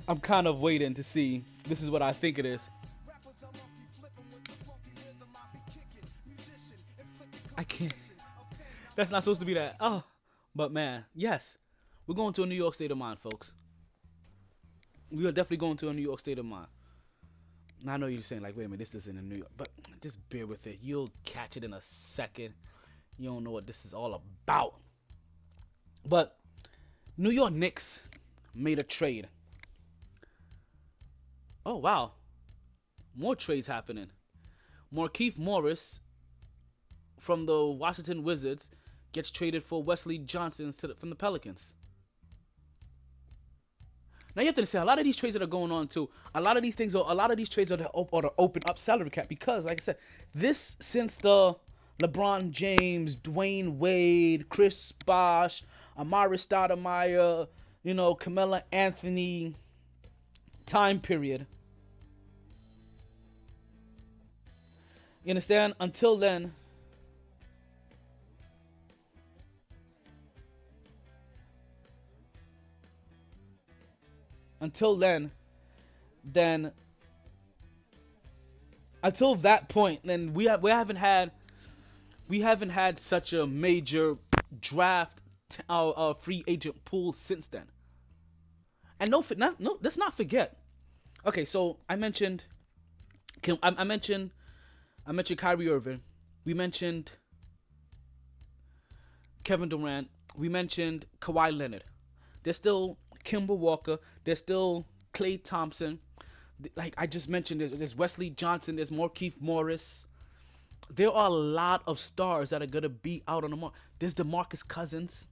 [SPEAKER 4] I'm kind of waiting to see. This is what I think it is. I can't. That's not supposed to be that. Oh, but man, yes. We're going to a New York state of mind, folks. We are definitely going to a New York state of mind. Now, I know you're saying, like, wait a minute, this isn't in New York. But just bear with it. You'll catch it in a second. You don't know what this is all about. But New York Knicks made a trade. Oh, wow. More trades happening. Markieff Morris from the Washington Wizards gets traded for Wesley Johnson from the Pelicans. Now you have to understand, a lot of these trades that are going on too, a lot of these trades are to open up salary cap because, like I said, this since the LeBron James, Dwayne Wade, Chris Bosh, Amari Stoudemire, Carmelo Anthony time period. You understand? Until then, until that point, then we haven't had such a major draft free agent pool since then. And let's not forget. Okay, so I mentioned Kyrie Irving. We mentioned Kevin Durant. We mentioned Kawhi Leonard. There's still Kemba Walker. There's still Klay Thompson. Like I just mentioned, there's Wesley Johnson. There's Markieff Morris. There are a lot of stars that are going to be out on the market. There's DeMarcus Cousins.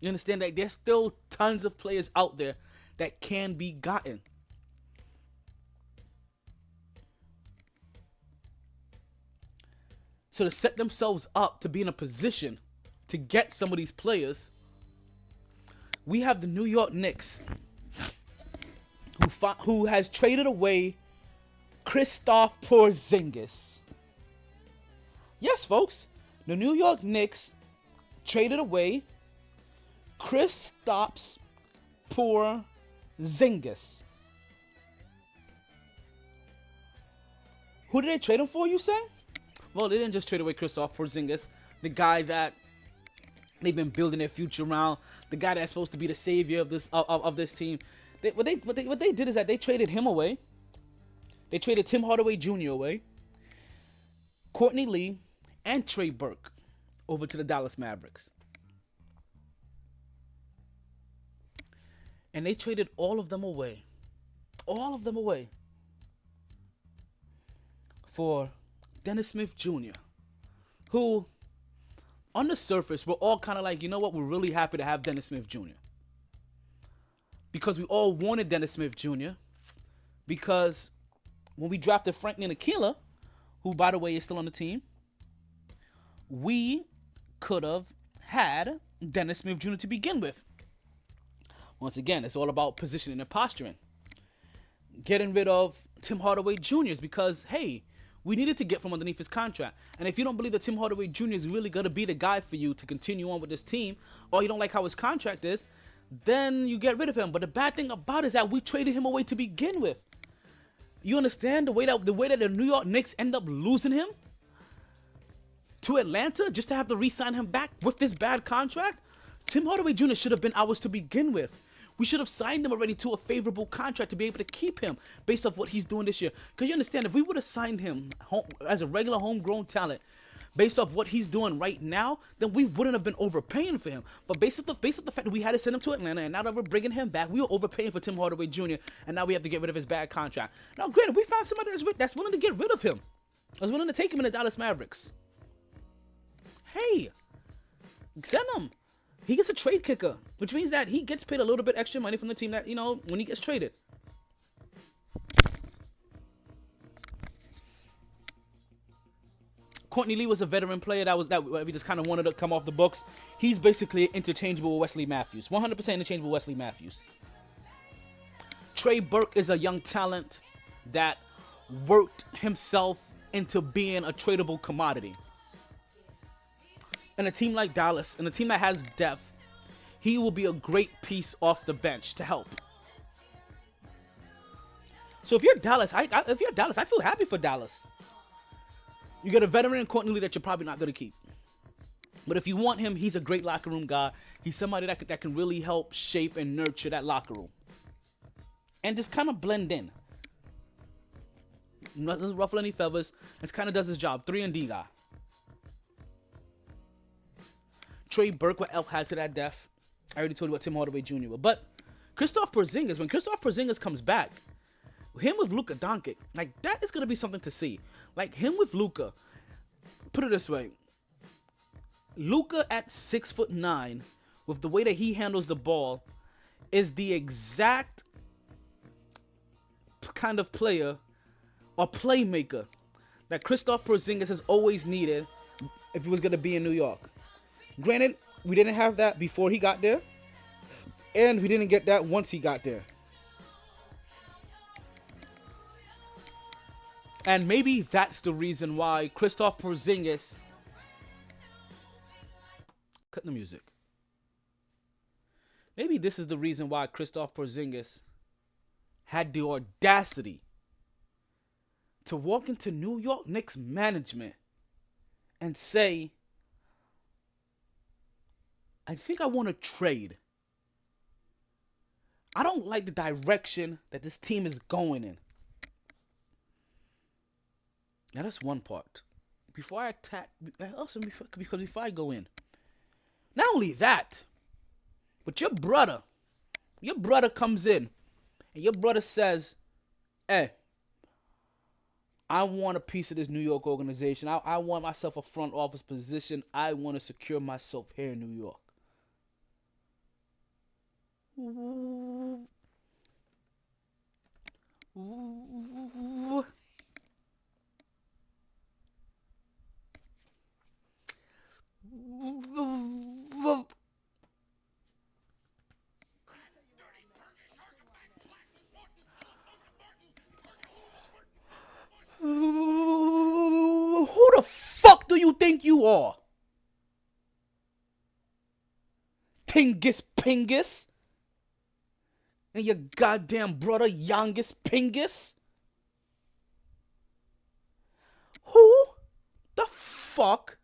[SPEAKER 4] You understand that there's still tons of players out there that can be gotten. So to set themselves up to be in a position to get some of these players, we have the New York Knicks, who has traded away Kristaps Porzingis. Yes, folks, the New York Knicks traded away Kristaps Porzingis. Who did they trade him for, you say? Well, they didn't just trade away Kristaps Porzingis, the guy that they've been building their future around, the guy that's supposed to be the savior of this team. What they did is that they traded him away. They traded Tim Hardaway Jr. away, Courtney Lee, and Trey Burke over to the Dallas Mavericks. And they traded all of them away. All of them away. For Dennis Smith Jr., who, on the surface, we're all kind of like, you know what, we're really happy to have Dennis Smith Jr. Because we all wanted Dennis Smith Jr. Because when we drafted Frank Ntilikina, who, by the way, is still on the team, we could have had Dennis Smith Jr. to begin with. Once again, it's all about positioning and posturing. Getting rid of Tim Hardaway Jr. because, hey, we needed to get from underneath his contract. And if you don't believe that Tim Hardaway Jr. is really going to be the guy for you to continue on with this team, or you don't like how his contract is, then you get rid of him. But the bad thing about it is that we traded him away to begin with. You understand the way that the New York Knicks end up losing him to Atlanta just to have to re-sign him back with this bad contract? Tim Hardaway Jr. should have been ours to begin with. We should have signed him already to a favorable contract to be able to keep him based off what he's doing this year. Because you understand, if we would have signed him as a regular homegrown talent based off what he's doing right now, then we wouldn't have been overpaying for him. But based off the fact that we had to send him to Atlanta, and now that we're bringing him back, we were overpaying for Tim Hardaway Jr., and now we have to get rid of his bad contract. Now, granted, we found somebody that's willing to get rid of him. That's willing to take him in the Dallas Mavericks. Hey, send him. He gets a trade kicker, which means that he gets paid a little bit extra money from the team that, you know, when he gets traded. Courtney Lee was a veteran player that we just kind of wanted to come off the books. He's basically interchangeable with Wesley Matthews. 100% interchangeable with Wesley Matthews. Trey Burke is a young talent that worked himself into being a tradable commodity. And a team like Dallas, and a team that has depth, he will be a great piece off the bench to help. So if you're Dallas, I feel happy for Dallas. You get a veteran in Courtney Lee that you're probably not going to keep. But if you want him, he's a great locker room guy. He's somebody that can really help shape and nurture that locker room. And just kind of blend in. Doesn't ruffle any feathers. Just kind of does his job. 3-and-D guy. Trey Burke, what Elk had to that depth. I already told you what Tim Hardaway Jr. was. But Kristaps Porzingis, when Kristaps Porzingis comes back, him with Luka Doncic, like, that is going to be something to see. Like, him with Luka, put it this way. Luka at 6'9", with the way that he handles the ball, is the exact kind of player or playmaker that Kristaps Porzingis has always needed if he was going to be in New York. Granted, we didn't have that before he got there, and we didn't get that once he got there. And maybe that's the reason why Kristaps Porzingis... Cut the music. Maybe this is the reason why Kristaps Porzingis had the audacity to walk into New York Knicks management and say, I think I want to trade. I don't like the direction that this team is going in. Now that's one part. Before I attack, also because before I go in, not only that, but your brother comes in, and your brother says, "Hey, I want a piece of this New York organization. I want myself a front office position. I want to secure myself here in New York." Who the fuck do you think you are? Tingis Pingis? And your goddamn brother, youngest Pingis? Who the fuck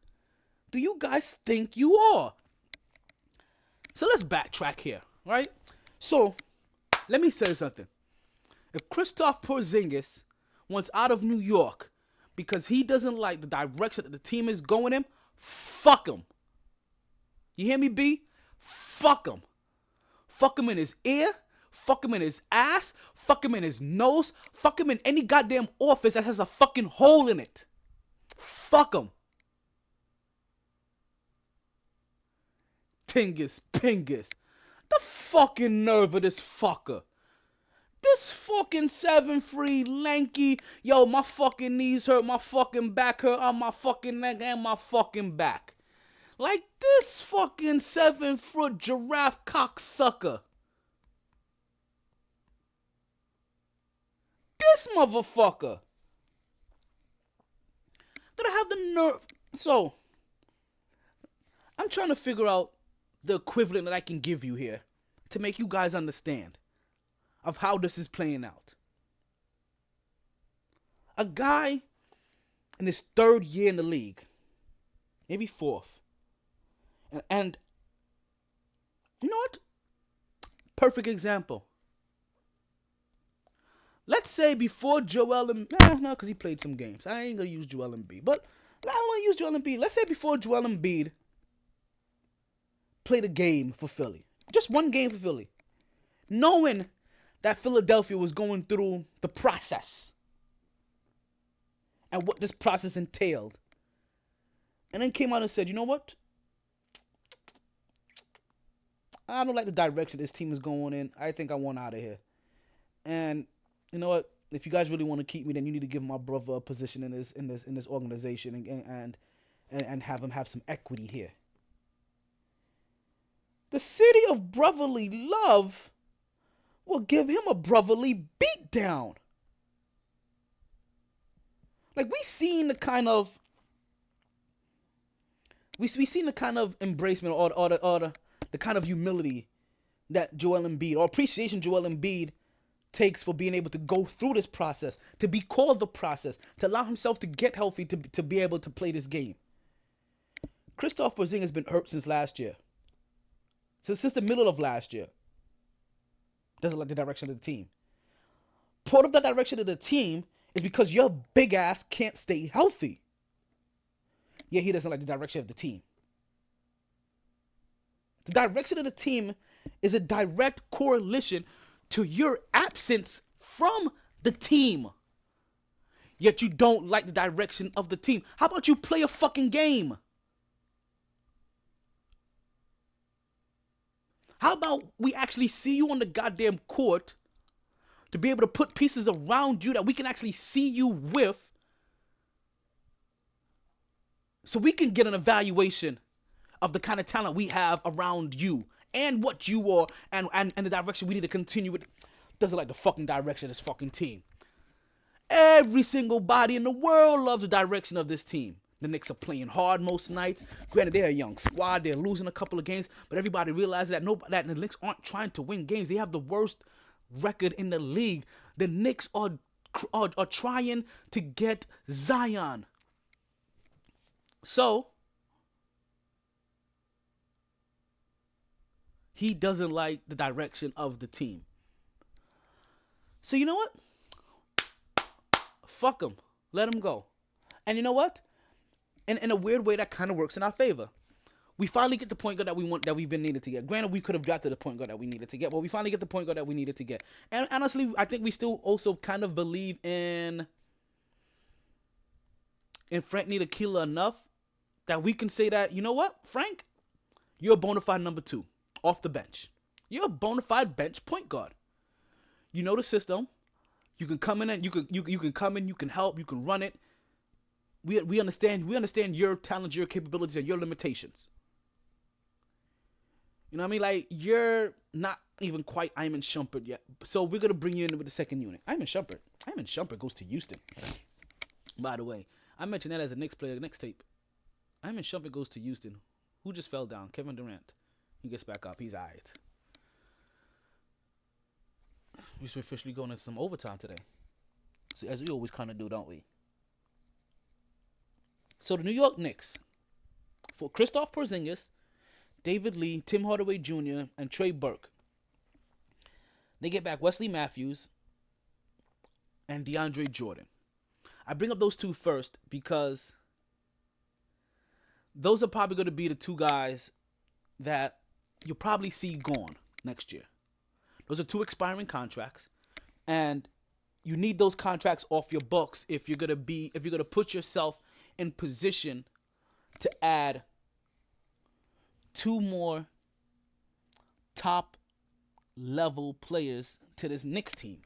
[SPEAKER 4] do you guys think you are? So let's backtrack here, right? So, let me say something. If Kristaps Porzingis wants out of New York because he doesn't like the direction that the team is going in, fuck him. You hear me, B? Fuck him. Fuck him in his ear. Fuck him in his ass. Fuck him in his nose. Fuck him in any goddamn office that has a fucking hole in it. Fuck him. Tingis Pingis. The fucking nerve of this fucker. This fucking 7'3" lanky, yo, my fucking knees hurt, my fucking back hurt, on my fucking neck and my fucking back. Like this fucking 7-foot giraffe cocksucker. This motherfucker. That I have the nerve. So, I'm trying to figure out the equivalent that I can give you here to make you guys understand of how this is playing out. A guy in his third year in the league, maybe fourth, and you know what? Perfect example. Let's say before Joel Embiid, no, because he played some games. I ain't gonna use Joel Embiid, but I want to use Joel Embiid. Let's say before Joel Embiid played a game for Philly, just one game for Philly, knowing that Philadelphia was going through the process and what this process entailed, and then came out and said, you know what? I don't like the direction this team is going in. I think I want out of here. And you know what? If you guys really want to keep me, then you need to give my brother a position in this organization and have him have some equity here. The city of brotherly love will give him a brotherly beatdown. Like we seen the kind of embracement or the kind of humility that Joel Embiid, or appreciation Joel Embiid takes for being able to go through this process, to be called the process, to allow himself to get healthy, to be able to play this game. Kristaps Porzingis has been hurt since last year. Since the middle of last year. Doesn't like the direction of the team. Part of the direction of the team is because your big ass can't stay healthy. Yeah, he doesn't like the direction of the team. The direction of the team is a direct correlation to your absence from the team. Yet you don't like the direction of the team. How about you play a fucking game? How about we actually see you on the goddamn court to be able to put pieces around you that we can actually see you with, so we can get an evaluation of the kind of talent we have around you and what you are and the direction we need to continue with. Doesn't like the fucking direction of this fucking team. Every single body in the world loves the direction of this team. The Knicks are playing hard most nights. Granted, they're a young squad. They're losing a couple of games. But everybody realizes that the Knicks aren't trying to win games. They have the worst record in the league. The Knicks are trying to get Zion. So, he doesn't like the direction of the team. So you know what? Fuck him. Let him go. And you know what? And in a weird way, that kind of works in our favor. We finally get the point guard that we've been needed to get. Granted, we could have drafted the point guard that we needed to get, but we finally get the point guard that we needed to get. And honestly, I think we still also kind of believe in Frank Ntilikina enough that we can say that, you know what, Frank, you're a bona fide number 2 off the bench. You're a bona fide bench point guard. You know the system. You can come in and you can come in, you can help, you can run it. We understand your talent, your capabilities, and your limitations. You know what I mean? Like, you're not even quite Iman Shumpert yet. So we're gonna bring you in with the second unit. Iman Shumpert goes to Houston. By the way, I mentioned that as a Knicks player, Knicks tape. I mean, Shumpert goes to Houston. Who just fell down? Kevin Durant. He gets back up. He's all right. We're officially going into some overtime today. So as we always kind of do, don't we? So the New York Knicks, for Kristaps Porzingis, David Lee, Tim Hardaway Jr., and Trey Burke. They get back Wesley Matthews and DeAndre Jordan. I bring up those two first because those are probably going to be the two guys that you'll probably see gone next year. Those are two expiring contracts, and you need those contracts off your books if you're gonna put yourself in position to add two more top level players to this Knicks team.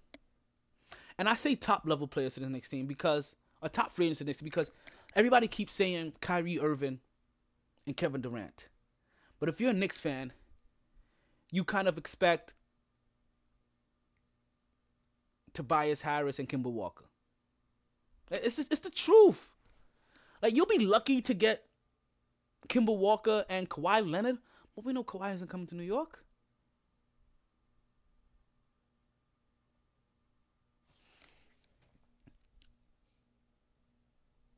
[SPEAKER 4] And I say top level players to this Knicks team because, or top free agents to this, because everybody keeps saying Kyrie Irving and Kevin Durant. But if you're a Knicks fan, you kind of expect Tobias Harris and Kemba Walker. It's the truth. Like, you'll be lucky to get Kemba Walker and Kawhi Leonard, but we know Kawhi isn't coming to New York.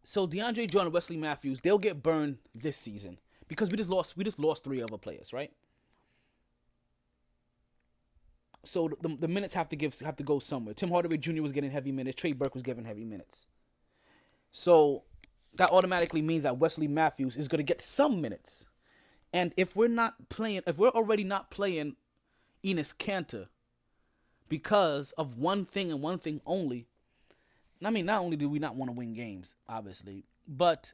[SPEAKER 4] So DeAndre Jordan, Wesley Matthews, they'll get burned this season because we just lost three other players, right? So the minutes have to go somewhere. Tim Hardaway Jr. was getting heavy minutes. Trey Burke was getting heavy minutes. So that automatically means that Wesley Matthews is going to get some minutes. And if we're already not playing Enes Kanter because of one thing and one thing only, I mean, not only do we not want to win games, obviously, but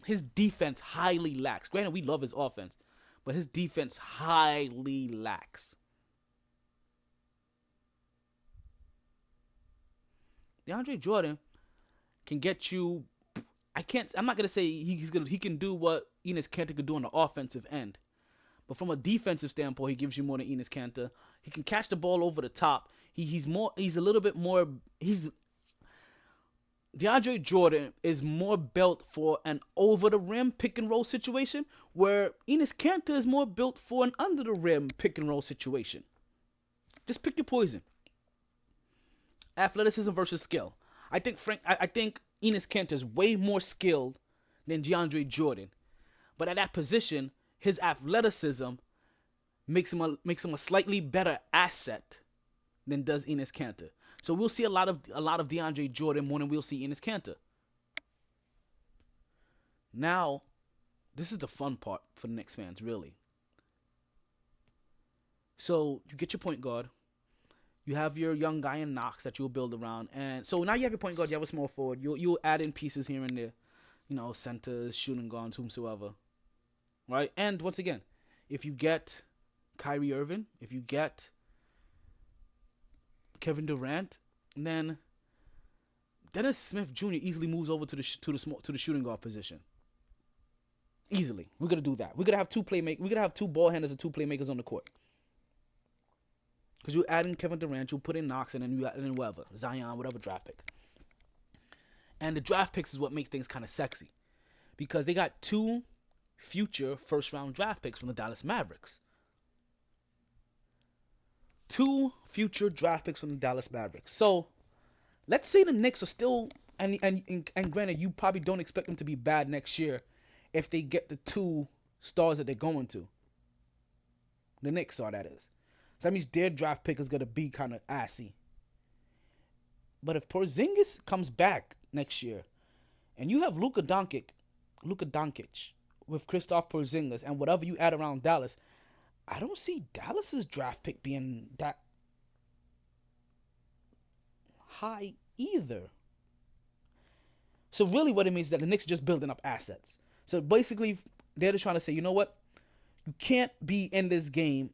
[SPEAKER 4] his defense highly lacks. Granted, we love his offense, but his defense highly lacks. DeAndre Jordan can get you. I'm not gonna say he can do what Enes Kanter could do on the offensive end, but from a defensive standpoint, he gives you more than Enes Kanter. He can catch the ball over the top. DeAndre Jordan is more built for an over the rim pick and roll situation, where Enes Kanter is more built for an under the rim pick and roll situation. Just pick your poison. Athleticism versus skill. I think Enes Kanter is way more skilled than DeAndre Jordan, but at that position, his athleticism makes him a slightly better asset than does Enes Kanter. So we'll see a lot of DeAndre Jordan more than we'll see Enes Kanter. Now, this is the fun part for the Knicks fans, really. So you get your point guard. You have your young guy in Knox that you'll build around. And so now you have your point guard, you have a small forward. You'll add in pieces here and there. Centers, shooting guards, whomsoever. Right? And once again, if you get Kyrie Irving, if you get Kevin Durant, then Dennis Smith Jr. easily moves over to the shooting guard position. Easily. We're gonna do that. We're gonna have two ball handlers and two playmakers on the court. Because you add in Kevin Durant, you put in Knox, and then you add in whoever, Zion, whatever draft pick. And the draft picks is what makes things kind of sexy, because they got two future first-round draft picks from the Dallas Mavericks. Two future draft picks from the Dallas Mavericks. So, let's say the Knicks are still, and granted, you probably don't expect them to be bad next year if they get the two stars that they're going to. The Knicks are, that is. So that means their draft pick is going to be kind of assy. But if Porzingis comes back next year, and you have Luka Doncic with Kristaps Porzingis and whatever you add around Dallas, I don't see Dallas's draft pick being that high either. So really what it means is that the Knicks are just building up assets. So basically, they're just trying to say, you know what? You can't be in this game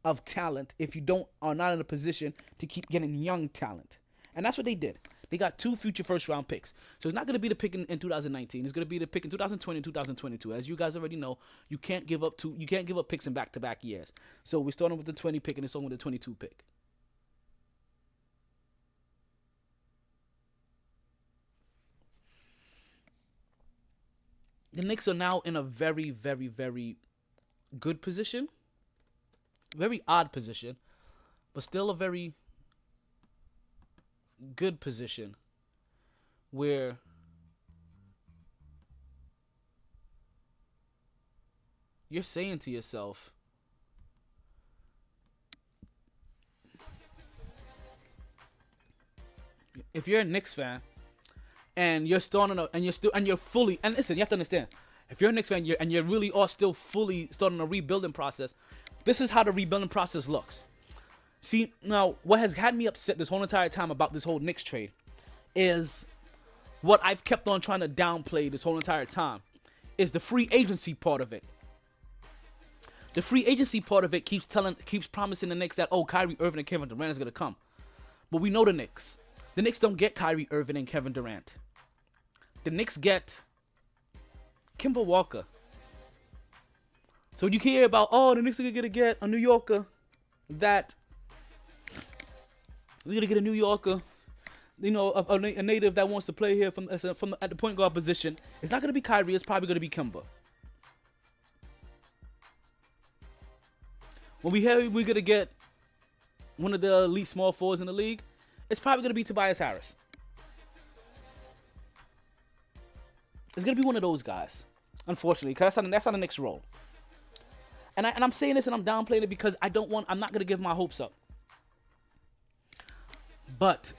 [SPEAKER 4] of talent if you are not in a position to keep getting young talent. And that's what they did. They got two future first-round picks. So it's not going to be the pick in 2019. It's going to be the pick in 2020 and 2022. As you guys already know, you can't give up picks in back-to-back years. So we're starting with the 20 pick and it's on with the 22 pick. the Knicks are now in a very, very, very good position. Very odd position, but still a very good position where you're saying to yourself, if you're a Knicks fan and you're starting you're fully, and listen, you have to understand, if you're a Knicks fan and you really are still fully starting a rebuilding process, this is how the rebuilding process looks. See, now what has had me upset this whole entire time about this whole Knicks trade is what I've kept on trying to downplay this whole entire time is the free agency part of it. The free agency part of it keeps promising the Knicks that, oh, Kyrie Irving and Kevin Durant is going to come. But we know the Knicks. The Knicks don't get Kyrie Irving and Kevin Durant. The Knicks get Kemba Walker. So you can hear about, oh, the Knicks are going to get a New Yorker that we're going to get a New Yorker, you know, a native that wants to play here from at the point guard position. It's not going to be Kyrie. It's probably going to be Kemba. When we hear we're going to get one of the elite small forwards in the league, it's probably going to be Tobias Harris. It's going to be one of those guys, unfortunately, because that's how the Knicks roll. And I'm saying this and I'm downplaying it because I'm not going to give my hopes up. But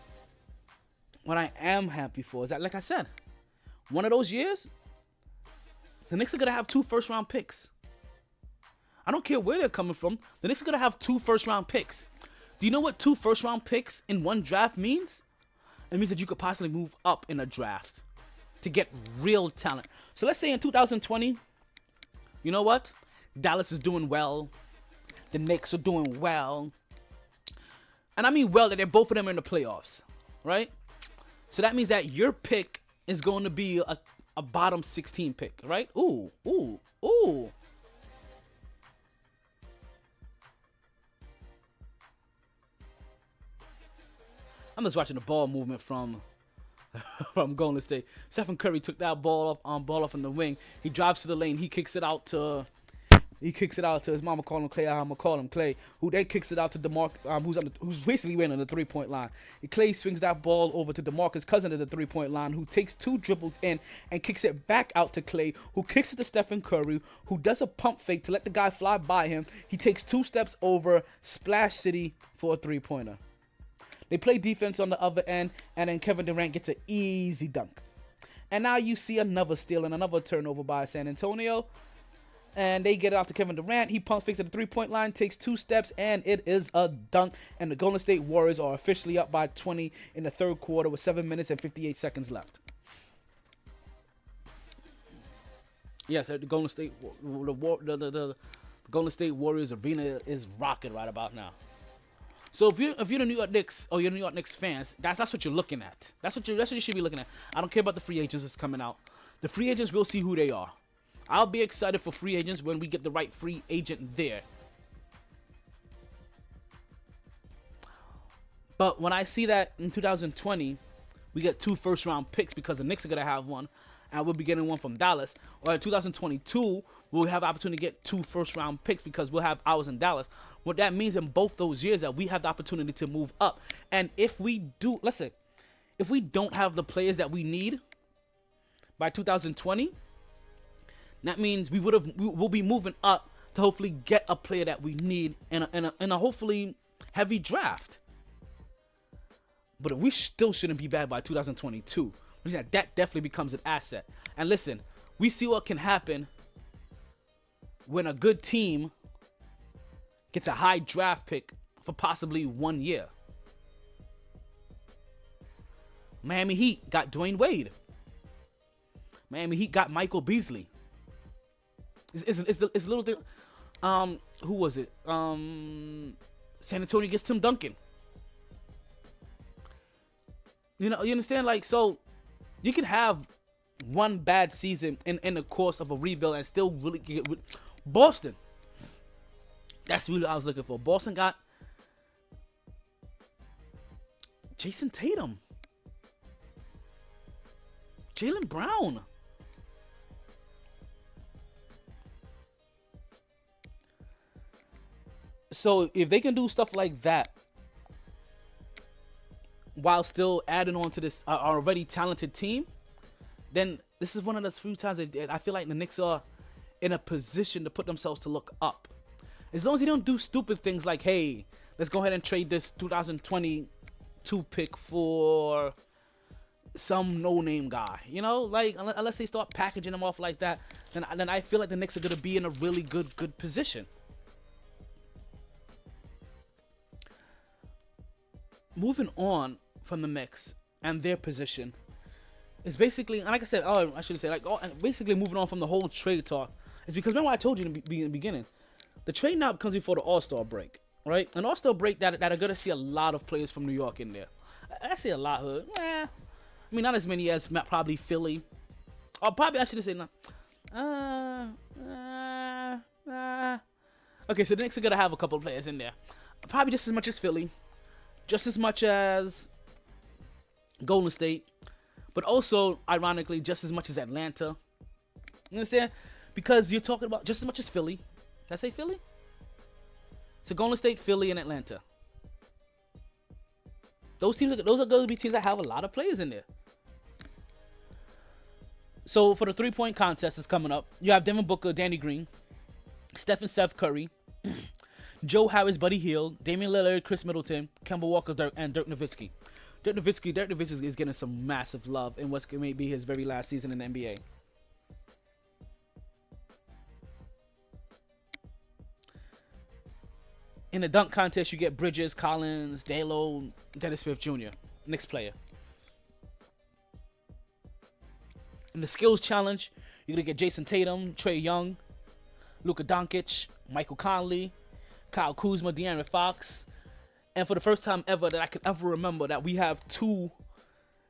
[SPEAKER 4] what I am happy for is that, like I said, one of those years, the Knicks are going to have 2 first-round picks. I don't care where they're coming from. The Knicks are going to have 2 first-round picks. Do you know what 2 first-round picks in one draft means? It means that you could possibly move up in a draft to get real talent. So let's say in 2020, you know what? Dallas is doing well. The Knicks are doing well. And I mean well that they're both of them in the playoffs, right? So that means that your pick is going to be a bottom 16 pick, right? Ooh. I'm just watching the ball movement from Golden State. Stephen Curry took that ball off in the wing. He drives to the lane. He kicks it out to his mama, call him Clay. I'm gonna call him Clay. Who then kicks it out to DeMarcus, who's basically waiting on the 3-point line. Clay swings that ball over to DeMarcus Cousins at the 3-point line, who takes 2 dribbles in and kicks it back out to Clay, who kicks it to Stephen Curry, who does a pump fake to let the guy fly by him. He takes 2 steps over, Splash City for a 3-pointer. They play defense on the other end, and then Kevin Durant gets an easy dunk. And now you see another steal and another turnover by San Antonio. And they get it out to Kevin Durant. He pumps fakes at the 3-point line, takes 2 steps, and it is a dunk. And the Golden State Warriors are officially up by 20 in the third quarter with 7 minutes and 58 seconds left. Yes, the Golden State the Golden State Warriors arena is rocking right about now. So if you're the New York Knicks or you're New York Knicks fans, that's what you're looking at. That's what you should be looking at. I don't care about the free agents that's coming out. The free agents, we'll see who they are. I'll be excited for free agents when we get the right free agent there. But when I see that in 2020, we get 2 first-round picks because the Knicks are going to have one, and we'll be getting one from Dallas. Or in 2022, we'll have the opportunity to get 2 first-round picks because we'll have ours in Dallas. What that means in both those years that we have the opportunity to move up. And if we do, listen, if we don't have the players that we need by 2020, that means we'll be moving up to hopefully get a player that we need in a hopefully heavy draft. But we still shouldn't be bad by 2022. That definitely becomes an asset. And listen, we see what can happen when a good team gets a high draft pick for possibly 1 year. Miami Heat got Dwayne Wade. Miami Heat got Michael Beasley. It's a little thing. Who was it? San Antonio gets Tim Duncan. You know, you understand? Like, so you can have one bad season in the course of a rebuild and still really get Boston. That's really what I was looking for. Boston got Jason Tatum, Jaylen Brown. So if they can do stuff like that while still adding on to this already talented team, then this is one of those few times that I feel like the Knicks are in a position to put themselves to look up. As long as they don't do stupid things like, hey, let's go ahead and trade this 2022 pick for some no-name guy, you know, like unless they start packaging them off like that, then I feel like the Knicks are gonna be in a really good position. Moving on from the Knicks and their position is basically, and like I said, I should say, basically moving on from the whole trade talk is because remember I told you in the beginning, the trade now comes before the All-Star break, right? An All-Star break that are gonna see a lot of players from New York in there. I see a lot of, I mean, not as many as probably Philly, or probably I should say no. Okay, so the Knicks are gonna have a couple of players in there, probably just as much as Philly, just as much as Golden State, but also, ironically, just as much as Atlanta. You understand? Because you're talking about just as much as Philly. Did I say Philly? So Golden State, Philly, and Atlanta. Those are going to be teams that have a lot of players in there. So for the three-point contest that's coming up, you have Devin Booker, Danny Green, Steph and Seth Curry, Joe Harris, Buddy Hield, Damian Lillard, Chris Middleton, Kemba Walker, and Dirk Nowitzki. Dirk Nowitzki is getting some massive love in what's may be his very last season in the NBA. In the dunk contest, you get Bridges, Collins, D'Lo, Dennis Smith Jr., Knicks player. In the skills challenge, you're going to get Jason Tatum, Trae Young, Luka Doncic, Michael Conley, Kyle Kuzma, De'Aaron Fox. And for the first time ever that I can ever remember that we have two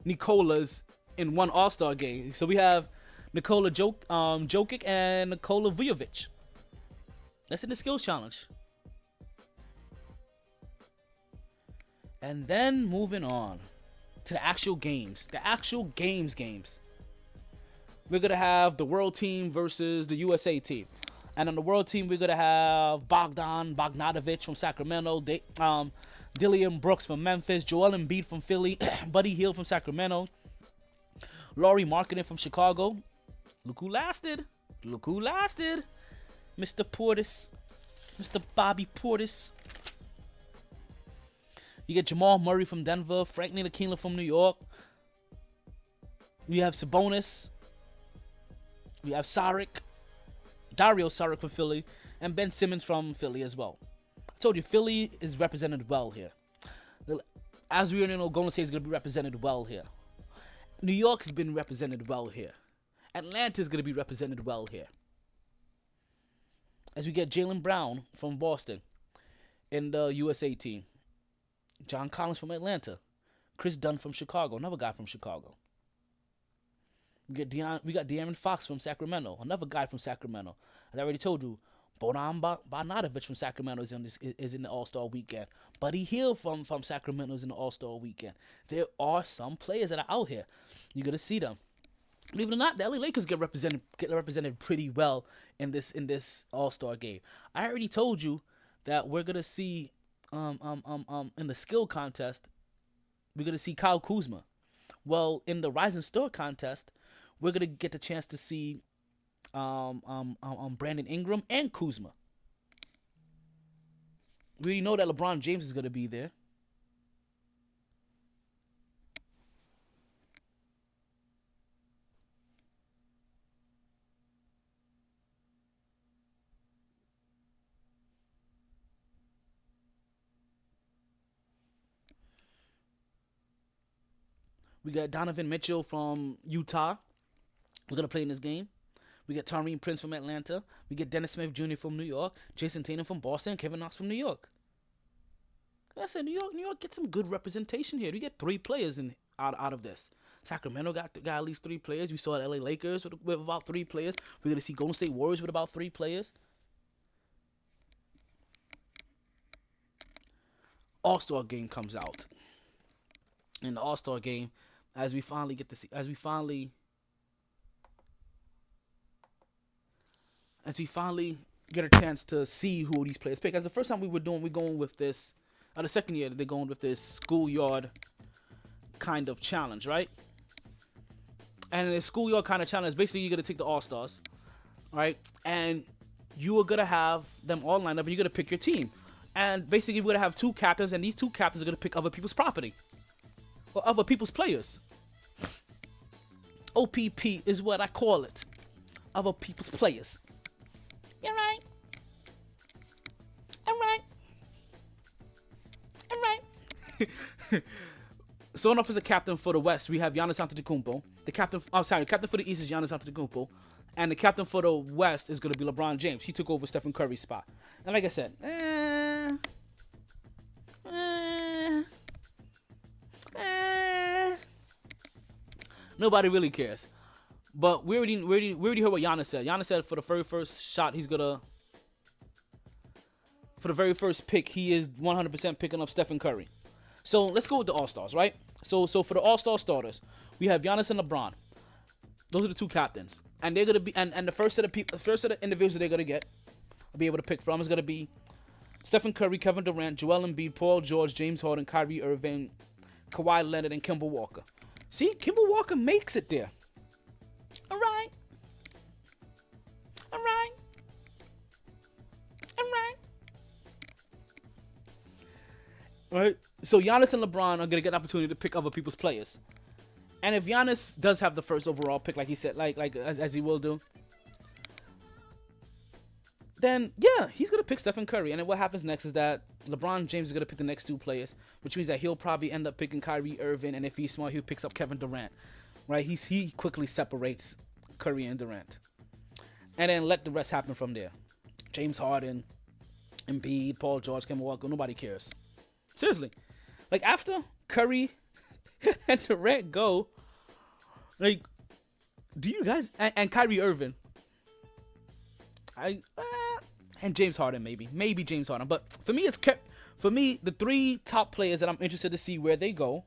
[SPEAKER 4] Nikolas in one All-Star game. So we have Nikola Jokic and Nikola Vujovic. That's in the skills challenge. And then moving on to the actual games. The actual games. We're going to have the World Team versus the USA Team. And on the World Team, we're going to have Bogdanovic from Sacramento, Dillon Brooks from Memphis, Joel Embiid from Philly, Buddy Hield from Sacramento, Lauri Markkanen from Chicago. Look who lasted. Mr. Portis. Mr. Bobby Portis. You get Jamal Murray from Denver, Frank Ntilikina from New York. We have Sabonis. We have Dario Saric from Philly, and Ben Simmons from Philly as well. I told you, Philly is represented well here. As we already know, Golden State is going to be represented well here. New York has been represented well here. Atlanta is going to be represented well here. As we get Jaylen Brown from Boston in the USA team. John Collins from Atlanta. Chris Dunn from Chicago, another guy from Chicago. We got De'Aaron Fox from Sacramento, another guy from Sacramento. As I already told you, Bojan Bogdanovic from Sacramento is in the All-Star weekend. Buddy Hield from Sacramento is in the All-Star weekend. There are some players that are out here. You're gonna see them. Believe it or not, the LA Lakers get represented pretty well in this All-Star game. I already told you that we're gonna see in the skill contest, we're gonna see Kyle Kuzma. Well, in the Rising Star contest, we're gonna get the chance to see Brandon Ingram and Kuzma. We already know that LeBron James is gonna be there. We got Donovan Mitchell from Utah. We're going to play in this game. We got Taurean Prince from Atlanta. We get Dennis Smith Jr. from New York. Jason Tatum from Boston. Kevin Knox from New York. Like I said, New York gets some good representation here. We get 3 players out of this. Sacramento got at least 3 players. We saw the LA Lakers with about 3 players. We're going to see Golden State Warriors with about 3 players. All-Star game comes out. In the All-Star game, as we finally get to see, as we finally get a chance to see who these players pick. As the first time we're going with this, the second year they're going with this schoolyard kind of challenge, right? And the schoolyard kind of challenge, basically you're gonna take the All-Stars, right? And you are gonna have them all lined up, and you're gonna pick your team. And basically we're gonna have 2 captains, and these 2 captains are gonna pick other people's property or other people's players. OPP is what I call it. Other people's players. You're right. I'm right. I'm right. Starting off as a captain for the West, we have Giannis Antetokounmpo. The captain for the East is Giannis Antetokounmpo. And the captain for the West is going to be LeBron James. He took over Stephen Curry's spot. And like I said, nobody really cares. But we already heard what Giannis said. Giannis said for the very first shot, for the very first pick, he is 100% picking up Stephen Curry. So let's go with the All-Stars, right? So for the All-Star starters, we have Giannis and LeBron. Those are the 2 captains, and they're gonna be and the first set of individuals that they're gonna be able to pick from is gonna be Stephen Curry, Kevin Durant, Joel Embiid, Paul George, James Harden, Kyrie Irving, Kawhi Leonard, and Kemba Walker. See, Kemba Walker makes it there. All right. Right? So Giannis and LeBron are going to get an opportunity to pick other people's players. And if Giannis does have the first overall pick, like he said, as he will do, then yeah, he's going to pick Stephen Curry. And then what happens next is that LeBron James is going to pick the next 2 players, which means that he'll probably end up picking Kyrie Irving. And if he's smart, he picks up Kevin Durant. Right? He quickly separates Curry and Durant. And then let the rest happen from there. James Harden, Embiid, Paul George, Kemba Walker, nobody cares. Seriously. Like, after Curry and Durant go, like, do you guys... And Kyrie Irving. And James Harden, maybe. Maybe James Harden. But for me, the 3 top players that I'm interested to see where they go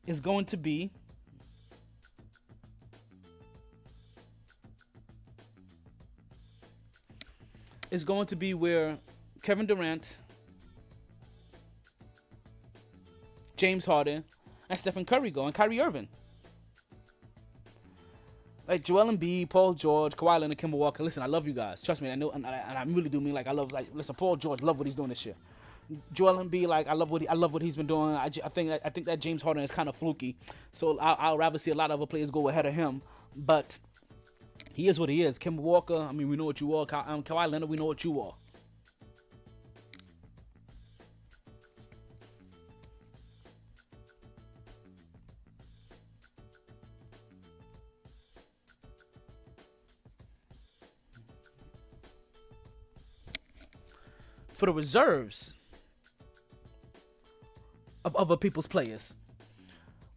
[SPEAKER 4] is going to be... where Kevin Durant, James Harden, and Stephen Curry go, and Kyrie Irving. Like Joel Embiid, Paul George, Kawhi Leonard, Kemba Walker. Listen, I love you guys. Trust me, I know, and I really do mean, like, I love, like, listen, Paul George, love what he's doing this year. Joel Embiid, like, I love what he's been doing. I think that James Harden is kind of fluky, so I'll rather see a lot of other players go ahead of him. But he is what he is. Kemba Walker, I mean, we know what you are. Kawhi Leonard, we know what you are. For the reserves of other people's players,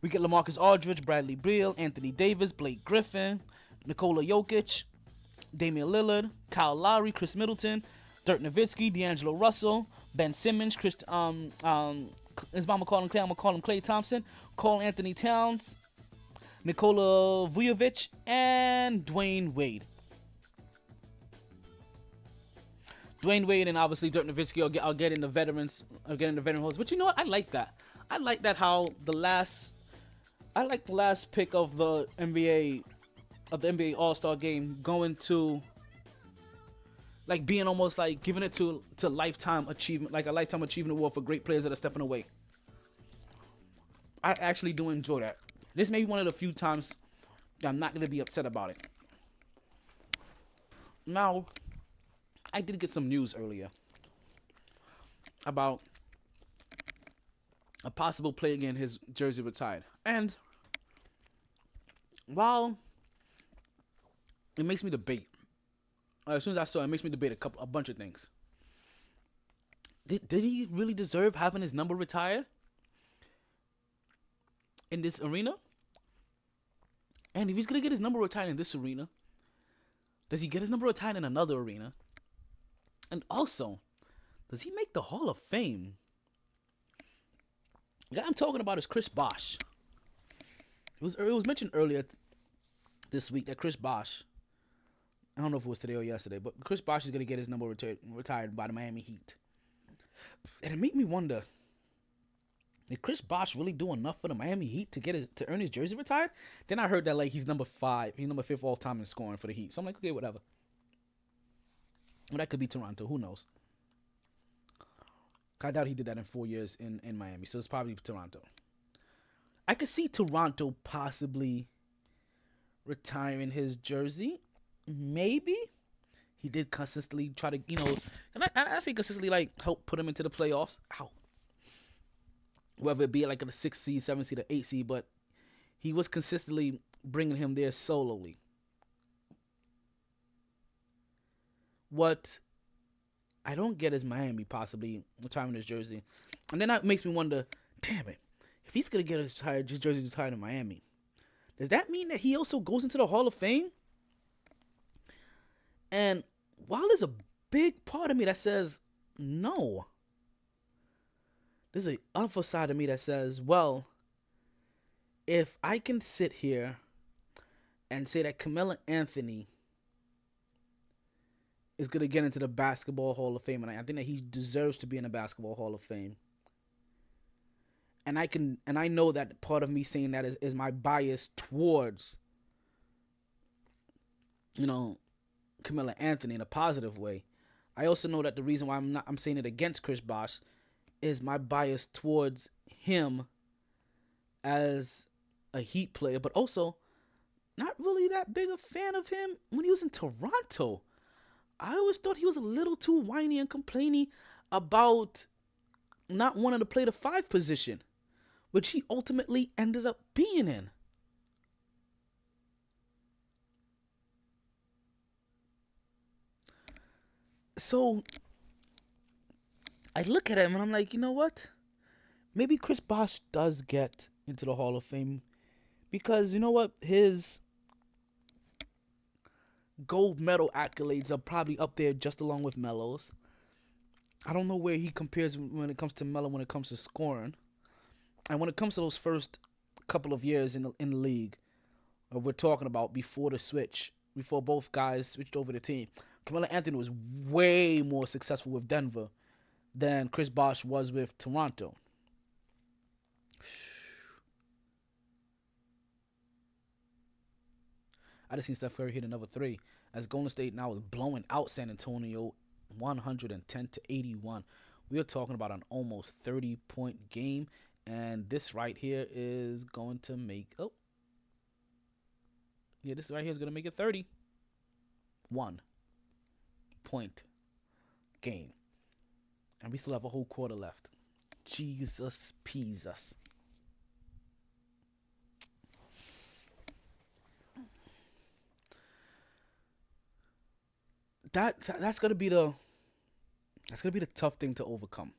[SPEAKER 4] we get LaMarcus Aldridge, Bradley Beal, Anthony Davis, Blake Griffin, Nikola Jokic, Damian Lillard, Kyle Lowry, Chris Middleton, Dirk Nowitzki, D'Angelo Russell, Ben Simmons, his mama call him Clay, I'm gonna call him Klay Thompson, Cole Anthony Towns, Nikola Vujovic, and Dwayne Wade. Dwayne Wade and obviously Dirk Nowitzki are getting the veterans, veteran hosts. But you know what? I like that. I like that how the last pick of the NBA All-Star game going to, like, being almost like giving it to lifetime achievement, like a lifetime achievement award for great players that are stepping away. I actually do enjoy that. This may be one of the few times that I'm not going to be upset about it. Now, I did get some news earlier about a possible player getting his jersey retired. And while it makes me debate, as soon as I saw it, it makes me debate a bunch of things. Did he really deserve having his number retired in this arena? And if he's going to get his number retired in this arena, does he get his number retired in another arena? And also, does he make the Hall of Fame? The guy I'm talking about is Chris Bosh. It was mentioned earlier this week that Chris Bosh I don't know if it was today or yesterday, but Chris Bosh is going to get his number retired by the Miami Heat. And it made me wonder, did Chris Bosh really do enough for the Miami Heat to earn his jersey retired? Then I heard that like he's number 5, he's number 5th all time in scoring for the Heat. So I'm like, okay, whatever. Well, that could be Toronto. Who knows? I doubt he did that in 4 years in Miami, so it's probably Toronto. I could see Toronto possibly retiring his jersey. Maybe. He did consistently try to, and I say consistently like help put him into the playoffs. Ow. Whether it be like a 6 seed, 7 seed, or 8 seed, but he was consistently bringing him there solely. What I don't get is Miami possibly retiring his jersey. And then that makes me wonder, damn it, if he's going to get his jersey retired in Miami, does that mean that he also goes into the Hall of Fame? And while there's a big part of me that says no, there's an other side of me that says, well, if I can sit here and say that Carmelo Anthony is going to get into the Basketball Hall of Fame, and I think that he deserves to be in the Basketball Hall of Fame, and I know that part of me saying that is my bias towards, Carmelo Anthony in a positive way. I also know that the reason why I'm saying it against Chris Bosh is my bias towards him as a Heat player, but also not really that big a fan of him when he was in Toronto. I always thought he was a little too whiny and complaining about not wanting to play the 5 position, which he ultimately ended up being in. So I look at him and I'm like, you know what? Maybe Chris Bosh does get into the Hall of Fame because, you know what? His gold medal accolades are probably up there just along with Melo's. I don't know where he compares when it comes to Melo when it comes to scoring. And when it comes to those first couple of years in the league, we're talking about before the switch, before both guys switched over the team, Carmelo Anthony was way more successful with Denver than Chris Bosh was with Toronto. I just seen Steph Curry hit another 3 as Golden State now is blowing out San Antonio 110-81. We are talking about an almost 30-point game, and this right here is going to make this right here is going to make it 31-point game, and we still have a whole quarter left. Jesus Jesus. That's gonna be the tough thing to overcome.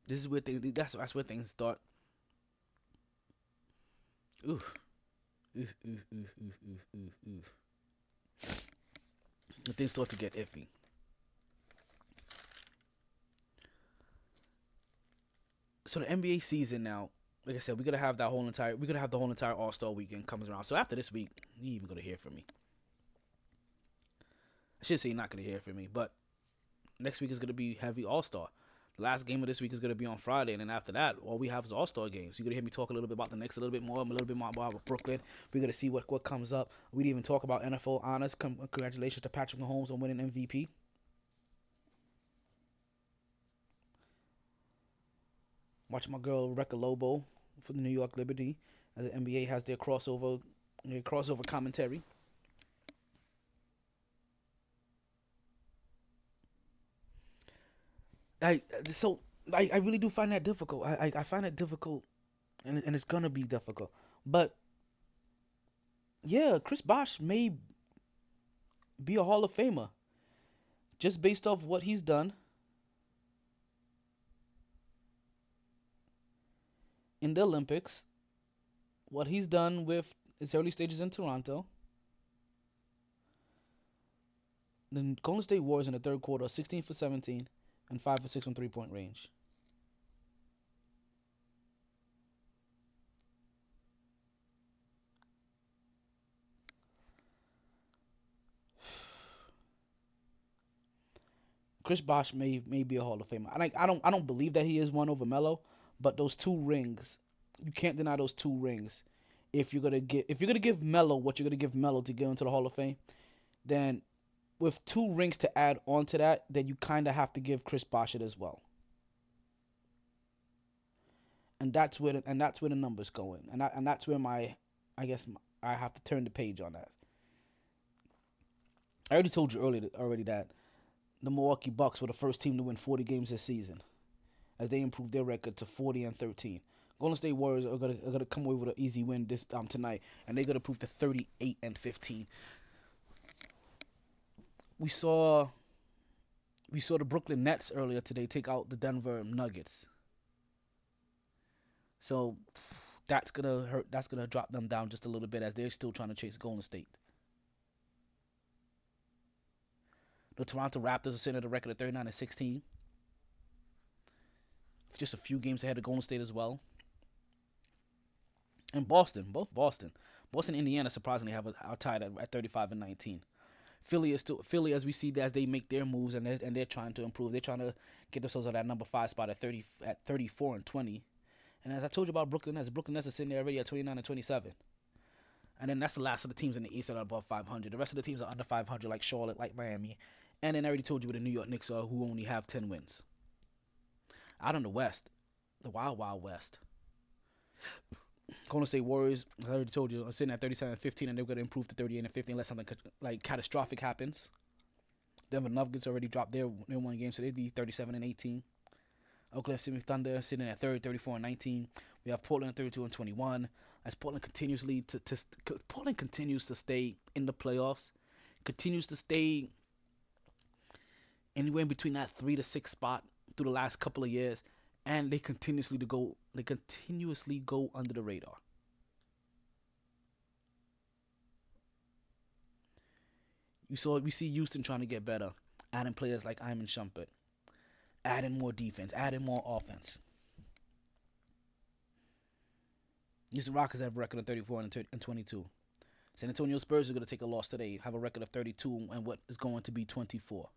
[SPEAKER 4] This is where that's where things start. Oof. Things start to get iffy. So the NBA season now, like I said, we're gonna have the whole entire All-Star weekend comes around. So after this week, you ain't even gonna hear from me. I should say you're not going to hear from me, but next week is going to be heavy All-Star. The last game of this week is going to be on Friday, and then after that, all we have is All-Star games. You're going to hear me talk a little bit about the Knicks, a little bit more about Brooklyn. We're going to see what comes up. We didn't even talk about NFL honors. Congratulations to Patrick Mahomes on winning MVP. Watching my girl Rebecca Lobo for the New York Liberty as the NBA has their crossover commentary. I really do find that difficult. I find it difficult, and it's gonna be difficult. But yeah, Chris Bosh may be a Hall of Famer just based off what he's done in the Olympics, what he's done with his early stages in Toronto. The Golden State Warriors in the third quarter, 16 for 17. And 5 for 6 from 3-point range. Chris Bosh may be a Hall of Famer. I don't believe that he is one over Melo, but those 2 rings, you can't deny those 2 rings. If you're gonna give Melo what you're gonna give Melo to get into the Hall of Fame, then with 2 rings to add on to that, then you kind of have to give Chris Bosh it as well. And that's where the numbers go in, and that's where I have to turn the page on that. I already told you already that the Milwaukee Bucks were the first team to win 40 games this season, as they improved their record to 40-13. Golden State Warriors are gonna come away with an easy win this tonight, and they're gonna prove to 38-15. We saw the Brooklyn Nets earlier today take out the Denver Nuggets. So that's gonna hurt. That's gonna drop them down just a little bit as they're still trying to chase Golden State. The Toronto Raptors are sitting at a record of 39-16. Just a few games ahead of Golden State as well. And Boston, and Indiana surprisingly are tied at 35-19. Philly, as we see as they make their moves and they're trying to improve. They're trying to get themselves on that number 5 spot at 34-20. And as I told you about Brooklyn Nets are sitting there already at 29-27. And then that's the last of the teams in the East that are above 500. The rest of the teams are under 500, like Charlotte, like Miami. And then I already told you where the New York Knicks are, who only have 10 wins. Out in the West, the Wild Wild West, Golden State Warriors, I already told you, are sitting at 37-15, and they're going to improve to 38-15 unless something like catastrophic happens. Denver Nuggets already dropped their 1 game, so they'd be 37-18. Oklahoma City Thunder sitting at 34-19. We have Portland 32-21. As Portland continues to stay in the playoffs, continues to stay anywhere in between that 3 to 6 spot through the last couple of years, and they continuously go under the radar. We see Houston trying to get better, adding players like Iman Shumpert, adding more defense, adding more offense. Houston Rockets have a record of 34-22. San Antonio Spurs are going to take a loss today, have a record of 32 and what is going to be 24.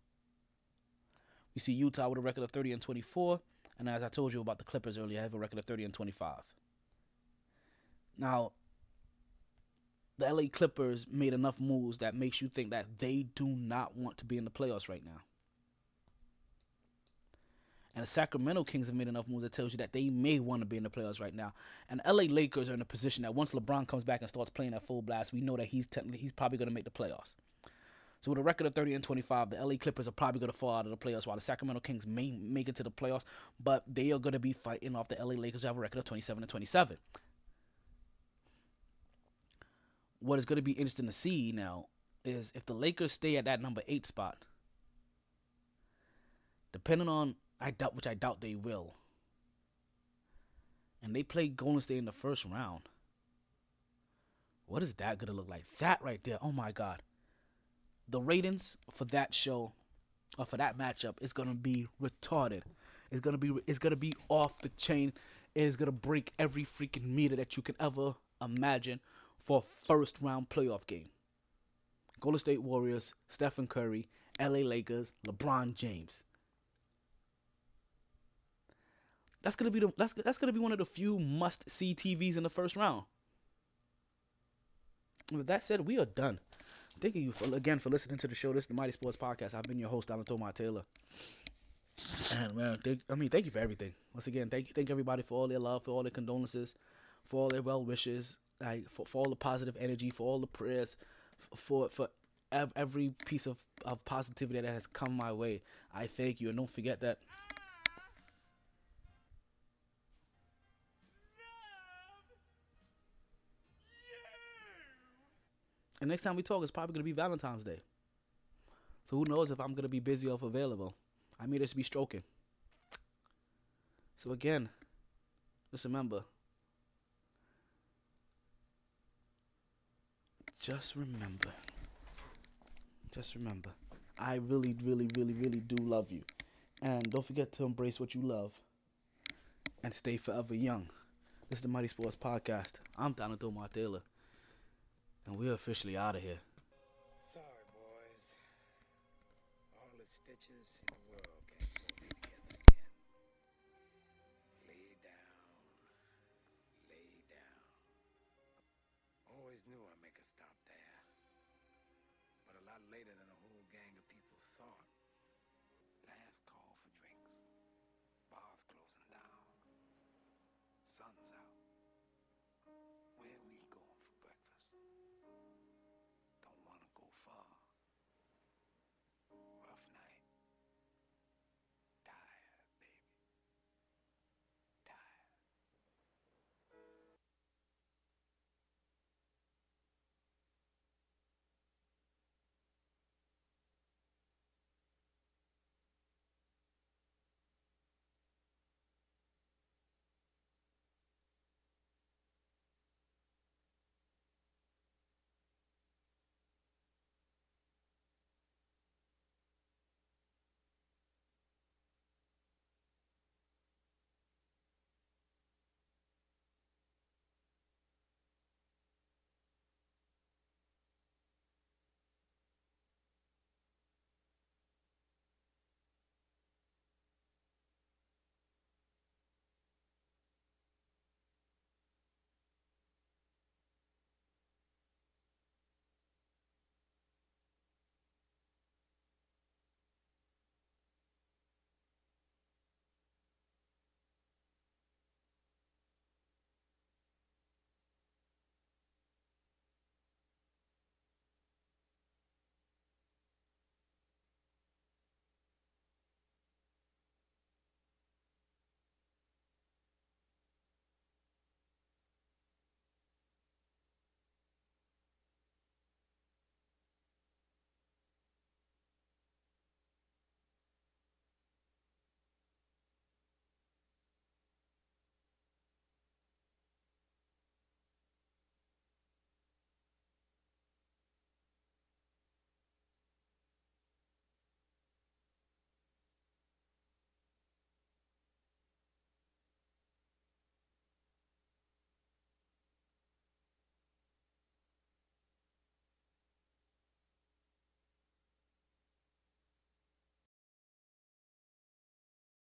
[SPEAKER 4] We see Utah with a record of 30-24, and as I told you about the Clippers earlier, I have a record of 30-25. Now, the LA Clippers made enough moves that makes you think that they do not want to be in the playoffs right now. And the Sacramento Kings have made enough moves that tells you that they may want to be in the playoffs right now. And the LA Lakers are in a position that once LeBron comes back and starts playing at full blast, we know that he's probably going to make the playoffs. So with a record of 30-25, the LA Clippers are probably going to fall out of the playoffs, while the Sacramento Kings may make it to the playoffs, but they are going to be fighting off the LA Lakers, who have a record of 27-27. What is going to be interesting to see now is if the Lakers stay at that number 8 spot, depending on, which I doubt they will, and they play Golden State in the first round, what is that going to look like? That right there, oh my God. The ratings for that show, or for that matchup, is gonna be retarded. It's gonna be off the chain. It is gonna break every freaking meter that you can ever imagine for a first round playoff game. Golden State Warriors, Stephen Curry, LA Lakers, LeBron James. That's gonna be one of the few must see TVs in the first round. With that said, we are done. Thank you again for listening to the show. This is the MyT Sports Podcast. I've been your host, Thomas Taylor. And man, thank you for everything. Once again, thank everybody for all their love, for all their condolences, for all their well wishes, for all the positive energy, for all the prayers, for every piece of positivity that has come my way. I thank you, and don't forget that. And next time we talk, it's probably going to be Valentine's Day. So who knows if I'm going to be busy or available. I may just be stroking. So again, just remember. Just remember. I really, really, really, really do love you. And don't forget to embrace what you love. And stay forever young. This is the MyT Sports Podcast. I'm Thomas Taylor. And we're officially out of here.
[SPEAKER 8] Sorry, boys. All the stitches in the world.
[SPEAKER 9] always knew I'd make a stop there. But a lot later than a whole gang of people thought. Last call for drinks. Bars closing down. Sun's out.